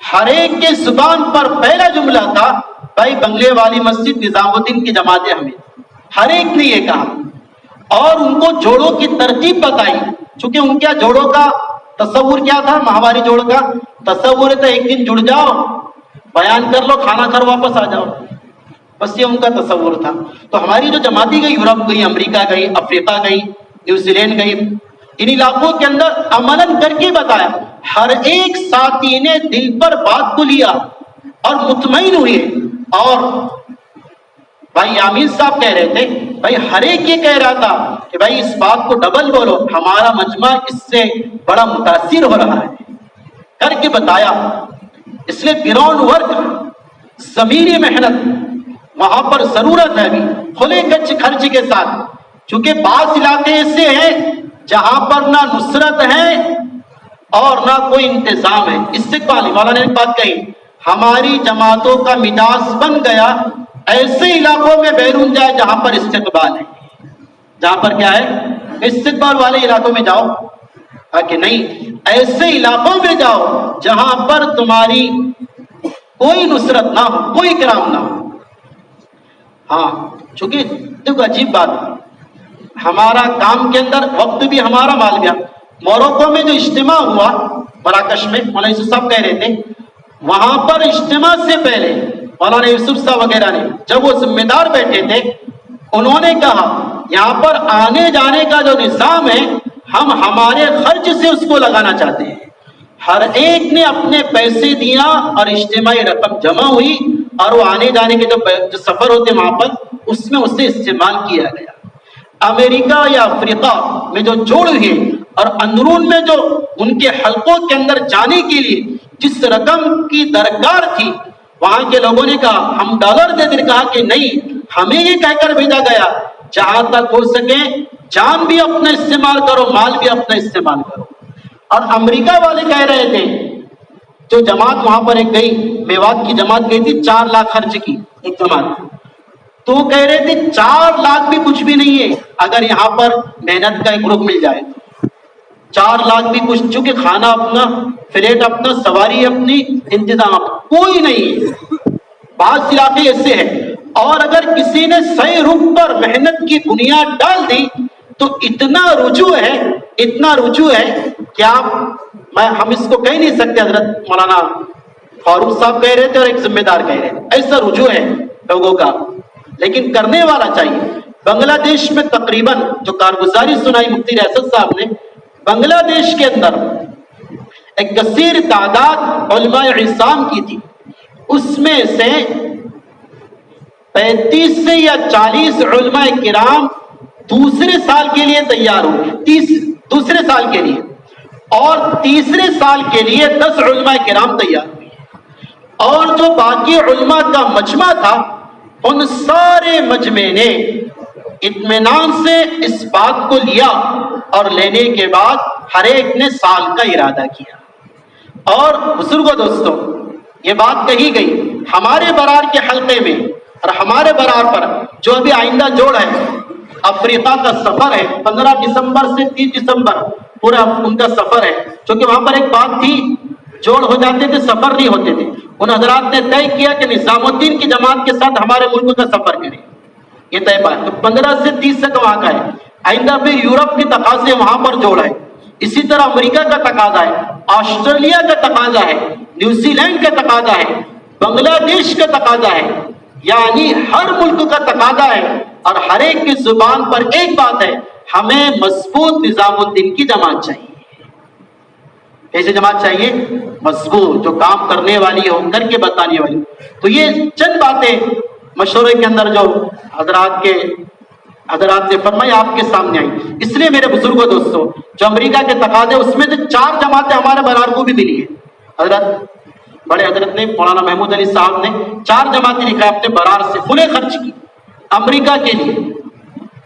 ہر ایک کے زبان پر پہلا جملہ تھا بھائی بنگلے والی مسجد نظام الدین کی جماعتیں ہمیں، ہر ایک نے یہ کہا۔ اور ان کو جوڑوں کی ترتیب بتائی، چونکہ ان کا جوڑوں کا تصور کیا تھا، ماہواری جوڑ کا تصور تھا ایک دن جڑ جاؤ، بیان کر لو، کھانا کھا واپس آ جاؤ، بس یہ ان کا تصور تھا۔ تو ہماری جو جماعتی گئی، یورپ گئی، امریکہ گئی، افریقہ گئی، نیوزی لینڈ گئی، ان علاقوں کے اندر عملاً کر کے بتایا، ہر ایک ساتھی نے دل پر بات کو لیا اور مطمئن ہوئے۔ اور بھائی یامین صاحب کہہ رہے تھے بھائی ہر ایک یہ کہہ رہا تھا کہ بھائی اس بات کو ڈبل بولو، ہمارا مجمع اس سے بڑا متاثر ہو رہا ہے، کر کے بتایا۔ اس لیے گراؤنڈ ورک، ضمیری محنت وہاں پر ضرورت ہے ابھی، کھلے خرچ کے ساتھ، چونکہ بعض علاقے ایسے ہیں جہاں پر نہ نصرت ہے اور نہ کوئی انتظام ہے۔ استقبال، مولانا نے ایک بات کہی، ہماری جماعتوں کا مزاج بن گیا ایسے علاقوں میں بیرون جائے جہاں پر استقبال ہے، جہاں پر کیا ہے، استقبال والے علاقوں میں جاؤ، کہ نہیں ایسے علاقوں میں جاؤ جہاں پر تمہاری کوئی نصرت نہ ہو، کوئی کرام نہ ہو۔ ہاں چونکہ دیکھو عجیب بات، ہمارا کام کے اندر وقت بھی ہمارا مال گیا۔ موروکو میں جو اجتماع ہوا مراکش میں، مولانا یوسف صاحب کہہ رہے تھے وہاں پر اجتماع سے پہلے مولانا یوسف صاحب وغیرہ نے جب وہ ذمہ دار بیٹھے تھے، انہوں نے کہا یہاں پر آنے جانے کا جو نظام ہے ہم ہمارے خرچ سے اس کو لگانا چاہتے ہیں۔ ہر ایک نے اپنے پیسے دیا اور اجتماعی رقم جمع ہوئی اور وہ آنے جانے کے جو سفر ہوتے وہاں پر اس میں اسے استعمال کیا گیا۔ امریکہ یا افریقہ میں جو جوڑ ہوئے اور اندرون میں جو ان کے حلقوں کے اندر جانے کے لیے جس رقم کی درکار تھی، وہاں کے لوگوں نے کہا ہم ڈالر دے دیں، کہا کہ نہیں، ہمیں یہ کہہ کر بھیجا گیا جہاں تک ہو سکے جان بھی اپنا استعمال کرو، مال بھی اپنا استعمال کرو۔ اور امریکہ والے کہہ رہے تھے، جو جماعت وہاں پر ایک گئی، میوات کی جماعت گئی تھی 4 لاکھ خرچ کی ایک جماعت، تو وہ کہہ رہے تھے 4 لاکھ بھی کچھ بھی نہیں ہے اگر یہاں پر محنت کا ایک گروپ مل جائے تو 4 لاکھ بھی کچھ، چونکہ کھانا اپنا، فلیٹ اپنا، سواری اپنی، انتظام کوئی نہیں ہے۔ بعض علاقے ایسے ہیں، اور اگر کسی نے صحیح رخ پر محنت کی بنیاد ڈال دی تو اتنا رجوع ہے کہ ہم اس کو کہہ نہیں سکتے۔ حضرت مولانا فاروق صاحب کہہ رہے تھے اور ایک ذمہ دار کہہ رہے تھے، ایسا رجوع ہے لوگوں کا، لیکن کرنے والا چاہیے۔ بنگلہ دیش میں تقریباً جو کارگزاری سنائی مفتی ریاست صاحب نے، بنگلہ دیش کے اندر ایک کثیر تعداد علماء عصام کی تھی، اس میں سے 35 سے یا 40 علماء کرام دوسرے سال کے لیے تیار ہوئے، دوسرے سال کے لیے، اور تیسرے سال کے لیے 10 علماء کرام تیار ہوئے، اور جو باقی علماء کا مجمع تھا ان سارے مجمع نے اطمینان سے اس بات کو لیا اور لینے کے بعد ہر ایک نے سال کا ارادہ کیا۔ اور بزرگوں دوستوں، یہ بات کہی گئی ہمارے برار کے حلقے میں، اور ہمارے برار پر جو ابھی آئندہ جوڑ ہے، افریقہ کا سفر ہے 15 دسمبر سے 30 دسمبر پورا ان کا سفر ہے، چونکہ وہاں پر ایک بات تھی، جوڑ ہو جاتے تھے سفر نہیں ہوتے تھے، ان حضرات نے طے کیا کہ نظام الدین کی جماعت کے ساتھ ہمارے ملک کا سفر کریں، یہ طے بات. تو 15 سے 30 تک وہاں کا ہے. آئندہ پھر یورپ کے تقاضے وہاں پر جوڑا ہے. اسی طرح امریکہ کا تقاضا ہے, آسٹریلیا کا تقاضا ہے, نیوزی لینڈ کا تقاضا ہے, بنگلہ دیش کا تقاضا ہے. یعنی ہر ملک کا تقاضا ہے, اور ہر ایک کی زبان پر ایک بات ہے, ہمیں مضبوط نظام الدین کی جماعت چاہیے. کیسے جماعت چاہیے؟ مضبوط, جو کام کرنے والی ہو, کر کے بتانے والی. تو یہ چند باتیں مشورے کے اندر جو حضرات نے فرمائی آپ کے سامنے آئی. اس لیے میرے بزرگوں دوستوں, جو امریکہ کے تقاضے, اس میں جو 4 جماعتیں ہمارے برار کو بھی ملی ہے. بڑے حضرت نے, مولانا محمود علی صاحب نے 4 جماعتیں لکھا اپنے برار سے, کھلے خرچ کی امریکہ کے لیے.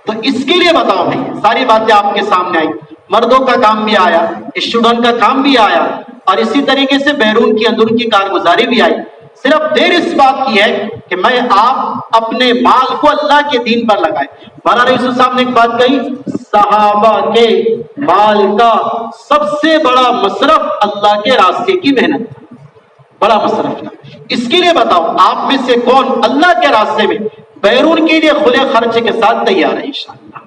تو اس کے لیے بتاؤ بھائی, ساری باتیں آپ کے سامنے آئی. مردوں کا کام بھی آیا, اسٹوڈنٹ کا کام بھی آیا, اور اسی طریقے سے بیرون کی اندرون کی کارگزاری بھی آئی. صرف دیر اس بات کی ہے کہ میں آپ اپنے مال کو اللہ کے دین پر لگائیں. مولانا یوسف صاحب نے ایک بات کہی, صحابہ کے مال کا سب سے بڑا مصرف اللہ کے راستے کی محنت, بڑا مصرف تھا. اس کے لیے بتاؤ آپ میں سے کون اللہ کے راستے میں بیرون کے لیے کھلے خرچے کے ساتھ تیار ہے انشاءاللہ؟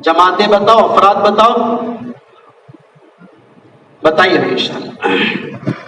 جماعتیں بتاؤ, افراد بتاؤ, بتائیے انشاءاللہ.